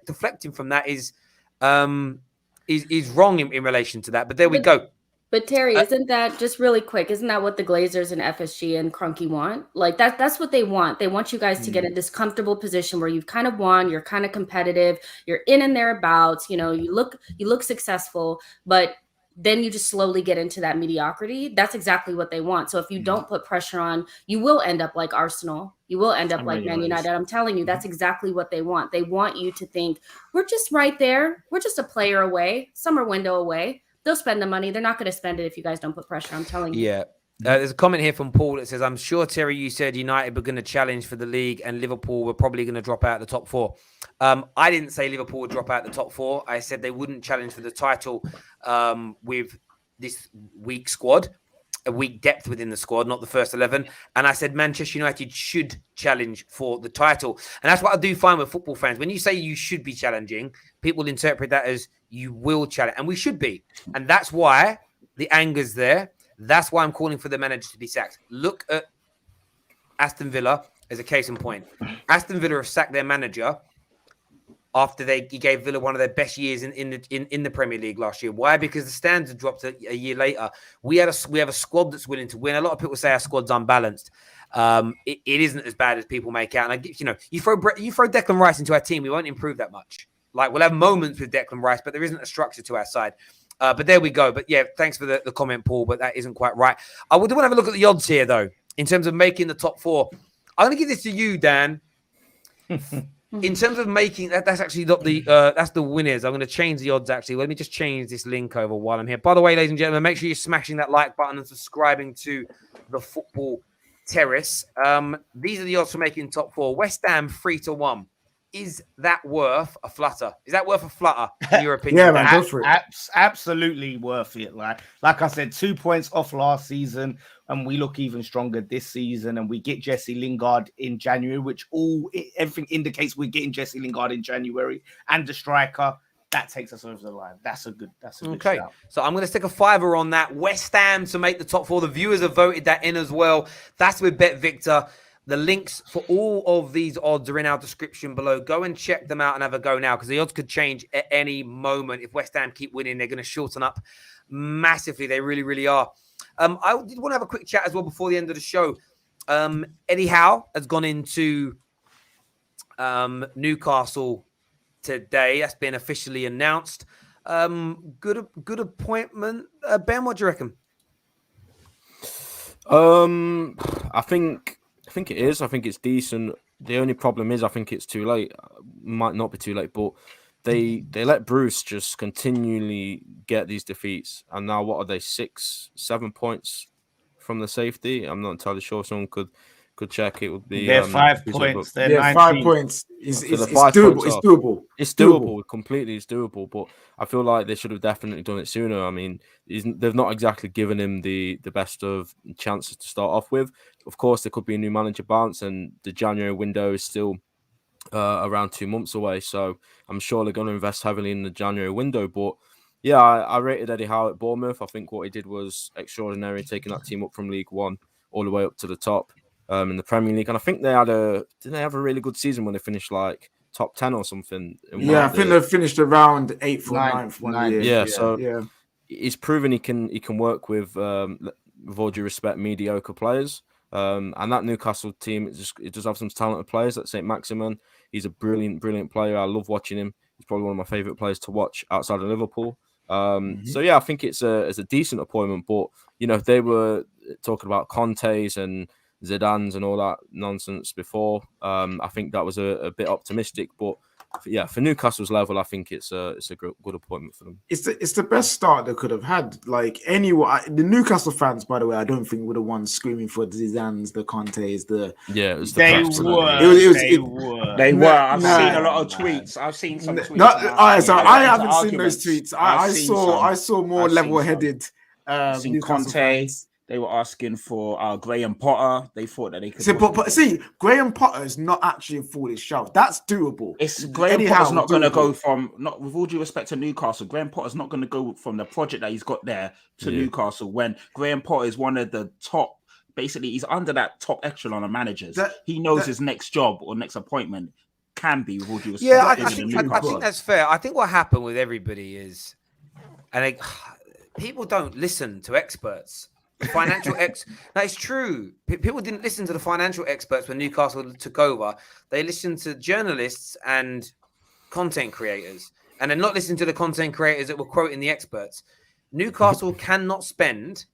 deflecting from that is wrong in relation to that. But there we go. But Terry, isn't that just really quick? Isn't that what the Glazers and FSG and Kroenke want? Like that's what they want. They want you guys to get in this comfortable position where you've kind of won, you're kind of competitive, you're in and thereabouts, you look successful, but then you just slowly get into that mediocrity. That's exactly what they want. So if you don't put pressure on, you will end up like Arsenal. You will end up like Man United. I'm telling you, that's exactly what they want. They want you to think, we're just right there. We're just a player away, summer window away. They'll spend the money. They're not going to spend it if you guys don't put pressure. I'm telling you. Yeah. There's a comment here from Paul that says, I'm sure, Terry, you said United were going to challenge for the league and Liverpool were probably going to drop out of the top 4. I didn't say Liverpool would drop out of the top 4. I said they wouldn't challenge for the title with this weak squad, a weak depth within the squad, not the first 11. And I said Manchester United should challenge for the title. And that's what I do find with football fans. When you say you should be challenging, people interpret that as you will challenge. And we should be. And that's why the anger's there. That's why I'm calling for the manager to be sacked. Look at Aston Villa as a case in point. Aston Villa have sacked their manager after he gave Villa one of their best years in the Premier League last year. Why? Because the standards dropped a year later. We have a squad that's willing to win. A lot of people say our squad's unbalanced. It isn't as bad as people make out. And you throw Declan Rice into our team, we won't improve that much. Like, we'll have moments with Declan Rice, but there isn't a structure to our side. But there we go. But yeah, thanks for the comment, Paul, but that isn't quite right. I would want to have a look at the odds here, though, in terms of making the top 4. I'm going to give this to you, Dan. In terms of making that's actually not that's the winners. I'm going to change the odds, actually. Let me just change this link over while I'm here. By the way, ladies and gentlemen, make sure you're smashing that like button and subscribing to the Football Terrace. These are the odds for making top 4. West Ham 3-1. Is that worth a flutter? Is that worth a flutter, in your opinion? Yeah, man, go for it. Absolutely worth it. Like I said, 2 points off last season, and we look even stronger this season. And we get Jesse Lingard in January, which everything indicates we're getting Jesse Lingard in January, and the striker. That takes us over the line. That's a good okay. shout. So I'm going to stick a $5 on that. West Ham to make the top 4. The viewers have voted that in as well. That's with Bet Victor. The links for all of these odds are in our description below. Go and check them out and have a go now, because the odds could change at any moment. If West Ham keep winning, they're going to shorten up massively. They really, really are. I did want to have a quick chat as well before the end of the show. Eddie Howe has gone into Newcastle today. That's been officially announced. Good appointment. Ben, what do you reckon? I think it is. I think it's decent. The only problem is I think it's too late. Might not be too late, but they let Bruce just continually get these defeats. And now what are they, 6-7 points from the safety? I'm not entirely sure. Someone could check. It would be 5 points. They're 5 points. It's doable. It's doable. Completely, it's doable. But I feel like they should have definitely done it sooner. I mean, they've not exactly given him the best of chances to start off with. Of course, there could be a new manager bounce, and the January window is still around 2 months away. So I'm sure they're going to invest heavily in the January window. But yeah, I rated Eddie Howe at Bournemouth. I think what he did was extraordinary, taking that team up from League One all the way up to the top. in the Premier League, and I think did they have a really good season when they finished like top 10 or something? Yeah, I think they finished around 8th or 9th one year. Yeah, so yeah, he's proven he can work with all due respect, mediocre players. And that Newcastle team, it does have some talented players. Like St. Maximin, he's a brilliant player. I love watching him. He's probably one of my favourite players to watch outside of Liverpool. So yeah, I think it's a decent appointment. But if they were talking about Conte's and Zidane's and all that nonsense before, I think that was a bit optimistic. But yeah, for Newcastle's level, I think it's a good appointment for them. It's the best start they could have had. Like anyone, the Newcastle fans, by the way, I don't think were the ones screaming for the Zidane's, the Conte's, the it was they Peps. were. They were. I've Nah. seen a lot of tweets. I've seen some tweets. I haven't seen those tweets. I saw more I've seen level-headed. I've seen Newcastle Conte. fans. They were asking for Graham Potter. They thought that they could. See, but see, Graham Potter is not actually a foolish shout. That's doable. It's Graham Potter's not going to go from, not with all due respect to Newcastle, Graham Potter's not going to go from the project that he's got there to Newcastle when Graham Potter is one of the top, basically he's under that top echelon of managers. He knows his next job or next appointment can be with all due respect. Yeah, I think that's fair. I think what happened with everybody is, people don't listen to experts. Financial Now it's true. People didn't listen to the financial experts when Newcastle took over. They listened to journalists and content creators, and they're not listening to the content creators that were quoting the experts. Newcastle cannot spend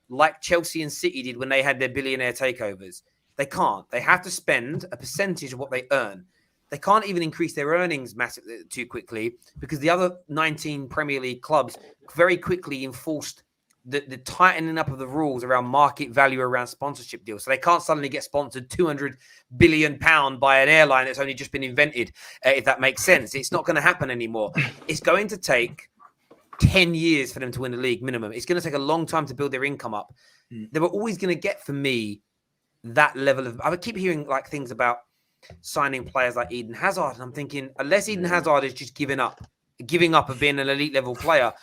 like Chelsea and City did when they had their billionaire takeovers. They can't. They have to spend a percentage of what they earn. They can't even increase their earnings massively too quickly because the other 19 Premier League clubs very quickly enforced the tightening up of the rules around market value around sponsorship deals. So they can't suddenly get sponsored £200 billion by an airline that's only just been invented, if that makes sense. It's not going to happen anymore. It's going to take 10 years for them to win the league minimum. It's going to take a long time to build their income up. They were always going to get, for me, that level of... I would keep hearing like things about signing players like Eden Hazard, and I'm thinking, unless Eden Hazard is just giving up of being an elite level player,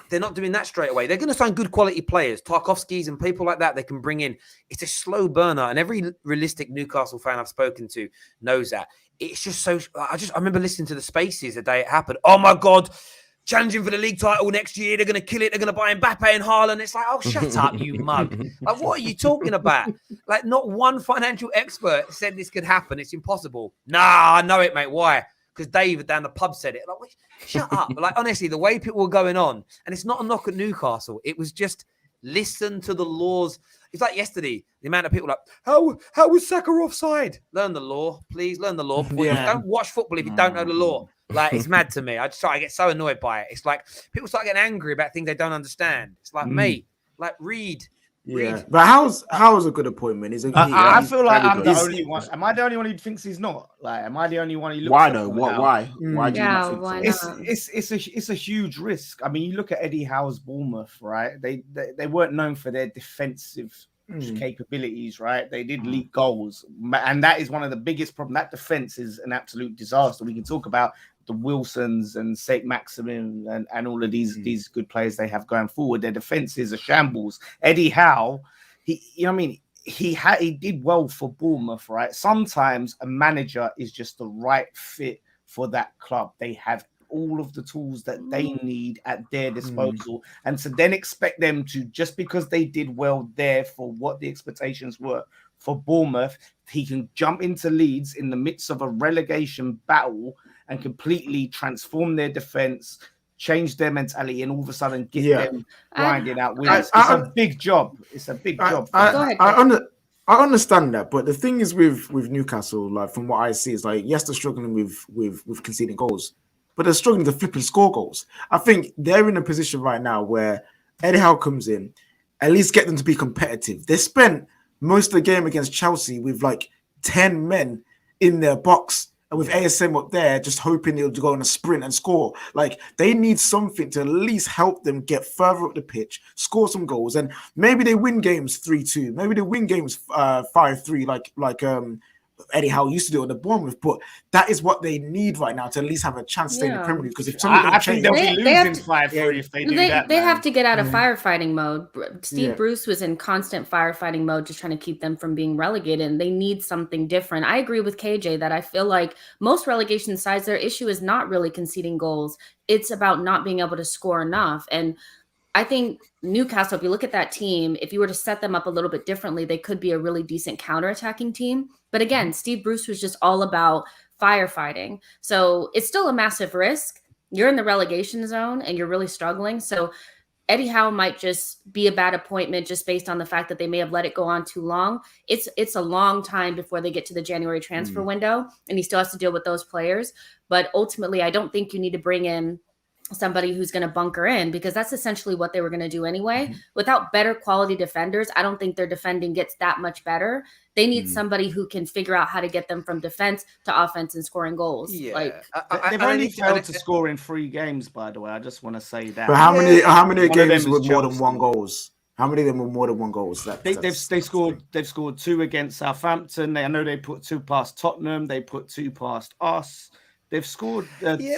they're not doing that straight away. They're going to sign good quality players, Tarkovskis and people like that they can bring in. It's a slow burner, and every realistic Newcastle fan I've spoken to knows that. It's just so... I remember listening to the Spaces the day it happened. Oh my God, challenging for the league title next year. They're going to kill it. They're going to buy Mbappe and Haaland. It's like, oh, shut up, you mug. Like, what are you talking about? Like, not one financial expert said this could happen. It's impossible. Nah, I know it, mate. Why? Because David down the pub said it. Like, shut up. Like, honestly, the way people were going on, and it's not a knock at Newcastle. It was just listen to the laws. It's like yesterday, the amount of people like, how was Saka offside? Learn the law, please. Learn the law. Don't watch football if you don't know the law. Like, it's mad to me. I get so annoyed by it. It's like people start getting angry about things they don't understand. It's like, mate, like read. Yeah, but how's a good appointment? I feel like I'm the only one. Am I the only one who thinks he's not? Like, am I the only one who looks? Why though? Why? Why do you not think why so? not? It's a huge risk. I mean, you look at Eddie Howe's Bournemouth, right? They weren't known for their defensive capabilities, right? They did leak goals, and that is one of the biggest problems. That defense is an absolute disaster. We can talk about the Wilsons and St. Maximin and all of these good players they have going forward. Their defense is a shambles. Eddie Howe, he did well for Bournemouth, right? Sometimes a manager is just the right fit for that club. They have all of the tools that they need at their disposal, and to then expect them to, just because they did well there for what the expectations were for Bournemouth, he can jump into Leeds in the midst of a relegation battle and completely transform their defense, change their mentality, and all of a sudden get them grinding out wins. It's a big job. It's a big job. I understand that, but the thing is with Newcastle, like from what I see, is like, yes, they're struggling with conceding goals, but they're struggling to flip and score goals. I think they're in a position right now where Eddie Howe comes in, at least get them to be competitive. They spent most of the game against Chelsea with like 10 men in their box, and with ASM up there, just hoping they'll go on a sprint and score. Like, they need something to at least help them get further up the pitch, score some goals, and maybe they win games 3-2. Maybe they win games 5-3, like Eddie Howe used to do on the Bournemouth, but that is what they need right now to at least have a chance to stay in the Premier League. Because if something I think they'll be They have losing to- 5-3 if they do They that. have to get out of Mhm. firefighting mode. Steve Yeah. Bruce was in constant firefighting mode, just trying to keep them from being relegated. And they need something different. I agree with KJ that I feel like most relegation sides, their issue is not really conceding goals. It's about not being able to score enough. And I think Newcastle, if you look at that team, if you were to set them up a little bit differently, they could be a really decent counterattacking team. But again, Steve Bruce was just all about firefighting. So it's still a massive risk. You're in the relegation zone and you're really struggling. So Eddie Howe might just be a bad appointment just based on the fact that they may have let it go on too long. It's a long time before they get to the January transfer window, and he still has to deal with those players. But ultimately, I don't think you need to bring in somebody who's going to bunker in, because that's essentially what they were going to do anyway. Without better quality defenders, I don't think their defending gets that much better. They need somebody who can figure out how to get them from defense to offense and scoring goals. Yeah. Like They've only failed to score in 3 games, by the way. I just want to say that. But how many One of them games is with more than Chelsea. 1 goals? How many of them were more than 1 goals? They've scored 2 against Southampton. I know they put 2 past Tottenham. They put 2 past us. They've scored. I think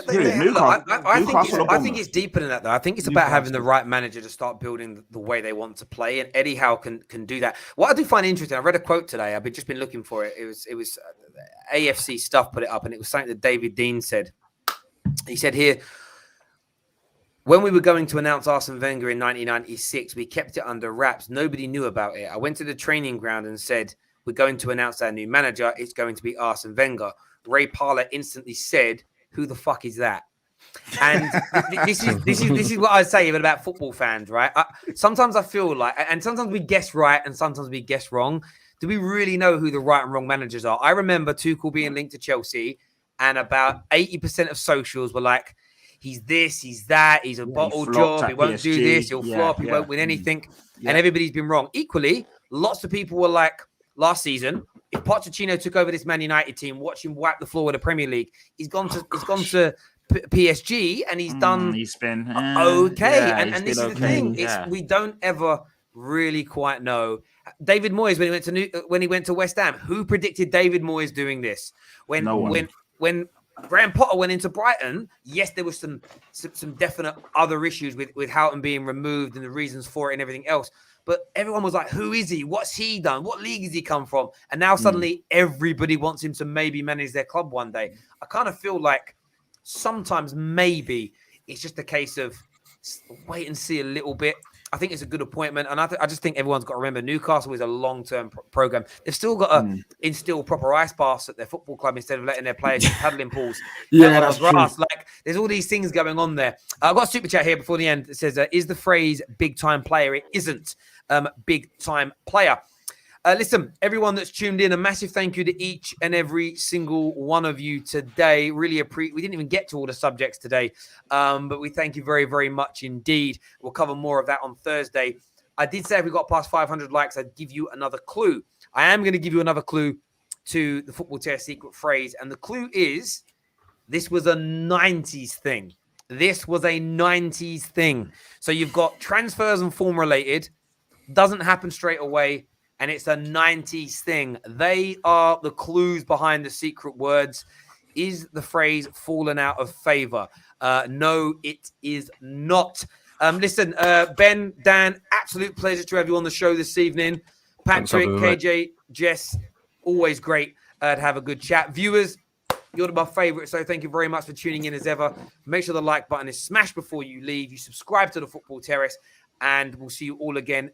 it's deeper than that, though. I think it's about having the right manager to start building the way they want to play, and Eddie Howe can do that. What I do find interesting, I read a quote today. I've just been looking for it. It was AFC stuff put it up, and it was something that David Dean said. He said here, when we were going to announce Arsene Wenger in 1996, we kept it under wraps. Nobody knew about it. I went to the training ground and said, we're going to announce our new manager. It's going to be Arsene Wenger. Ray Parlour instantly said, who the fuck is that? And this is what I say even about football fans, right? Sometimes I feel like, and sometimes we guess right and sometimes we guess wrong. Do we really know who the right and wrong managers are? I remember Tuchel being linked to Chelsea, and about 80% of socials were like, he's this, he's that, he's a bottle job, he won't do this, he'll flop, he won't win anything. And everybody's been wrong. Equally, lots of people were like, last season, if Pochettino took over this Man United team, watch him wipe the floor with the Premier League. He's gone to PSG and he's done okay. Yeah, and this is the thing: we don't ever really quite know. David Moyes, when he went to West Ham, who predicted David Moyes doing this? When Graham Potter went into Brighton, yes, there was some definite other issues with Houghton being removed and the reasons for it and everything else. But everyone was like, who is he? What's he done? What league has he come from? And now suddenly everybody wants him to maybe manage their club one day. I kind of feel like sometimes maybe it's just a case of wait and see a little bit. I think it's a good appointment. And I just think everyone's got to remember Newcastle is a long-term program. They've still got to instill proper ice baths at their football club instead of letting their players in paddling pools. That's true. Like, there's all these things going on there. I've got a super chat here before the end. It says, is the phrase big-time player? It isn't big-time player. Listen, everyone that's tuned in, a massive thank you to each and every single one of you today. Really appreciate. We didn't even get to all the subjects today, but we thank you very, very much indeed. We'll cover more of that on Thursday. I did say if we got past 500 likes, I'd give you another clue. I am going to give you another clue to the Football Terrace secret phrase, and the clue is this was a 90s thing. This was a 90s thing. So you've got transfers and form related. Doesn't happen straight away. And it's a 90s thing. They are the clues behind the secret words. Is the phrase fallen out of favor? No, it is not. Listen, Ben, Dan, absolute pleasure to have you on the show this evening. Patrick, KJ, Jess, always great to have a good chat. Viewers, you're my favorite, so thank you very much for tuning in as ever. Make sure the like button is smashed before you leave. You subscribe to the Football Terrace, and we'll see you all again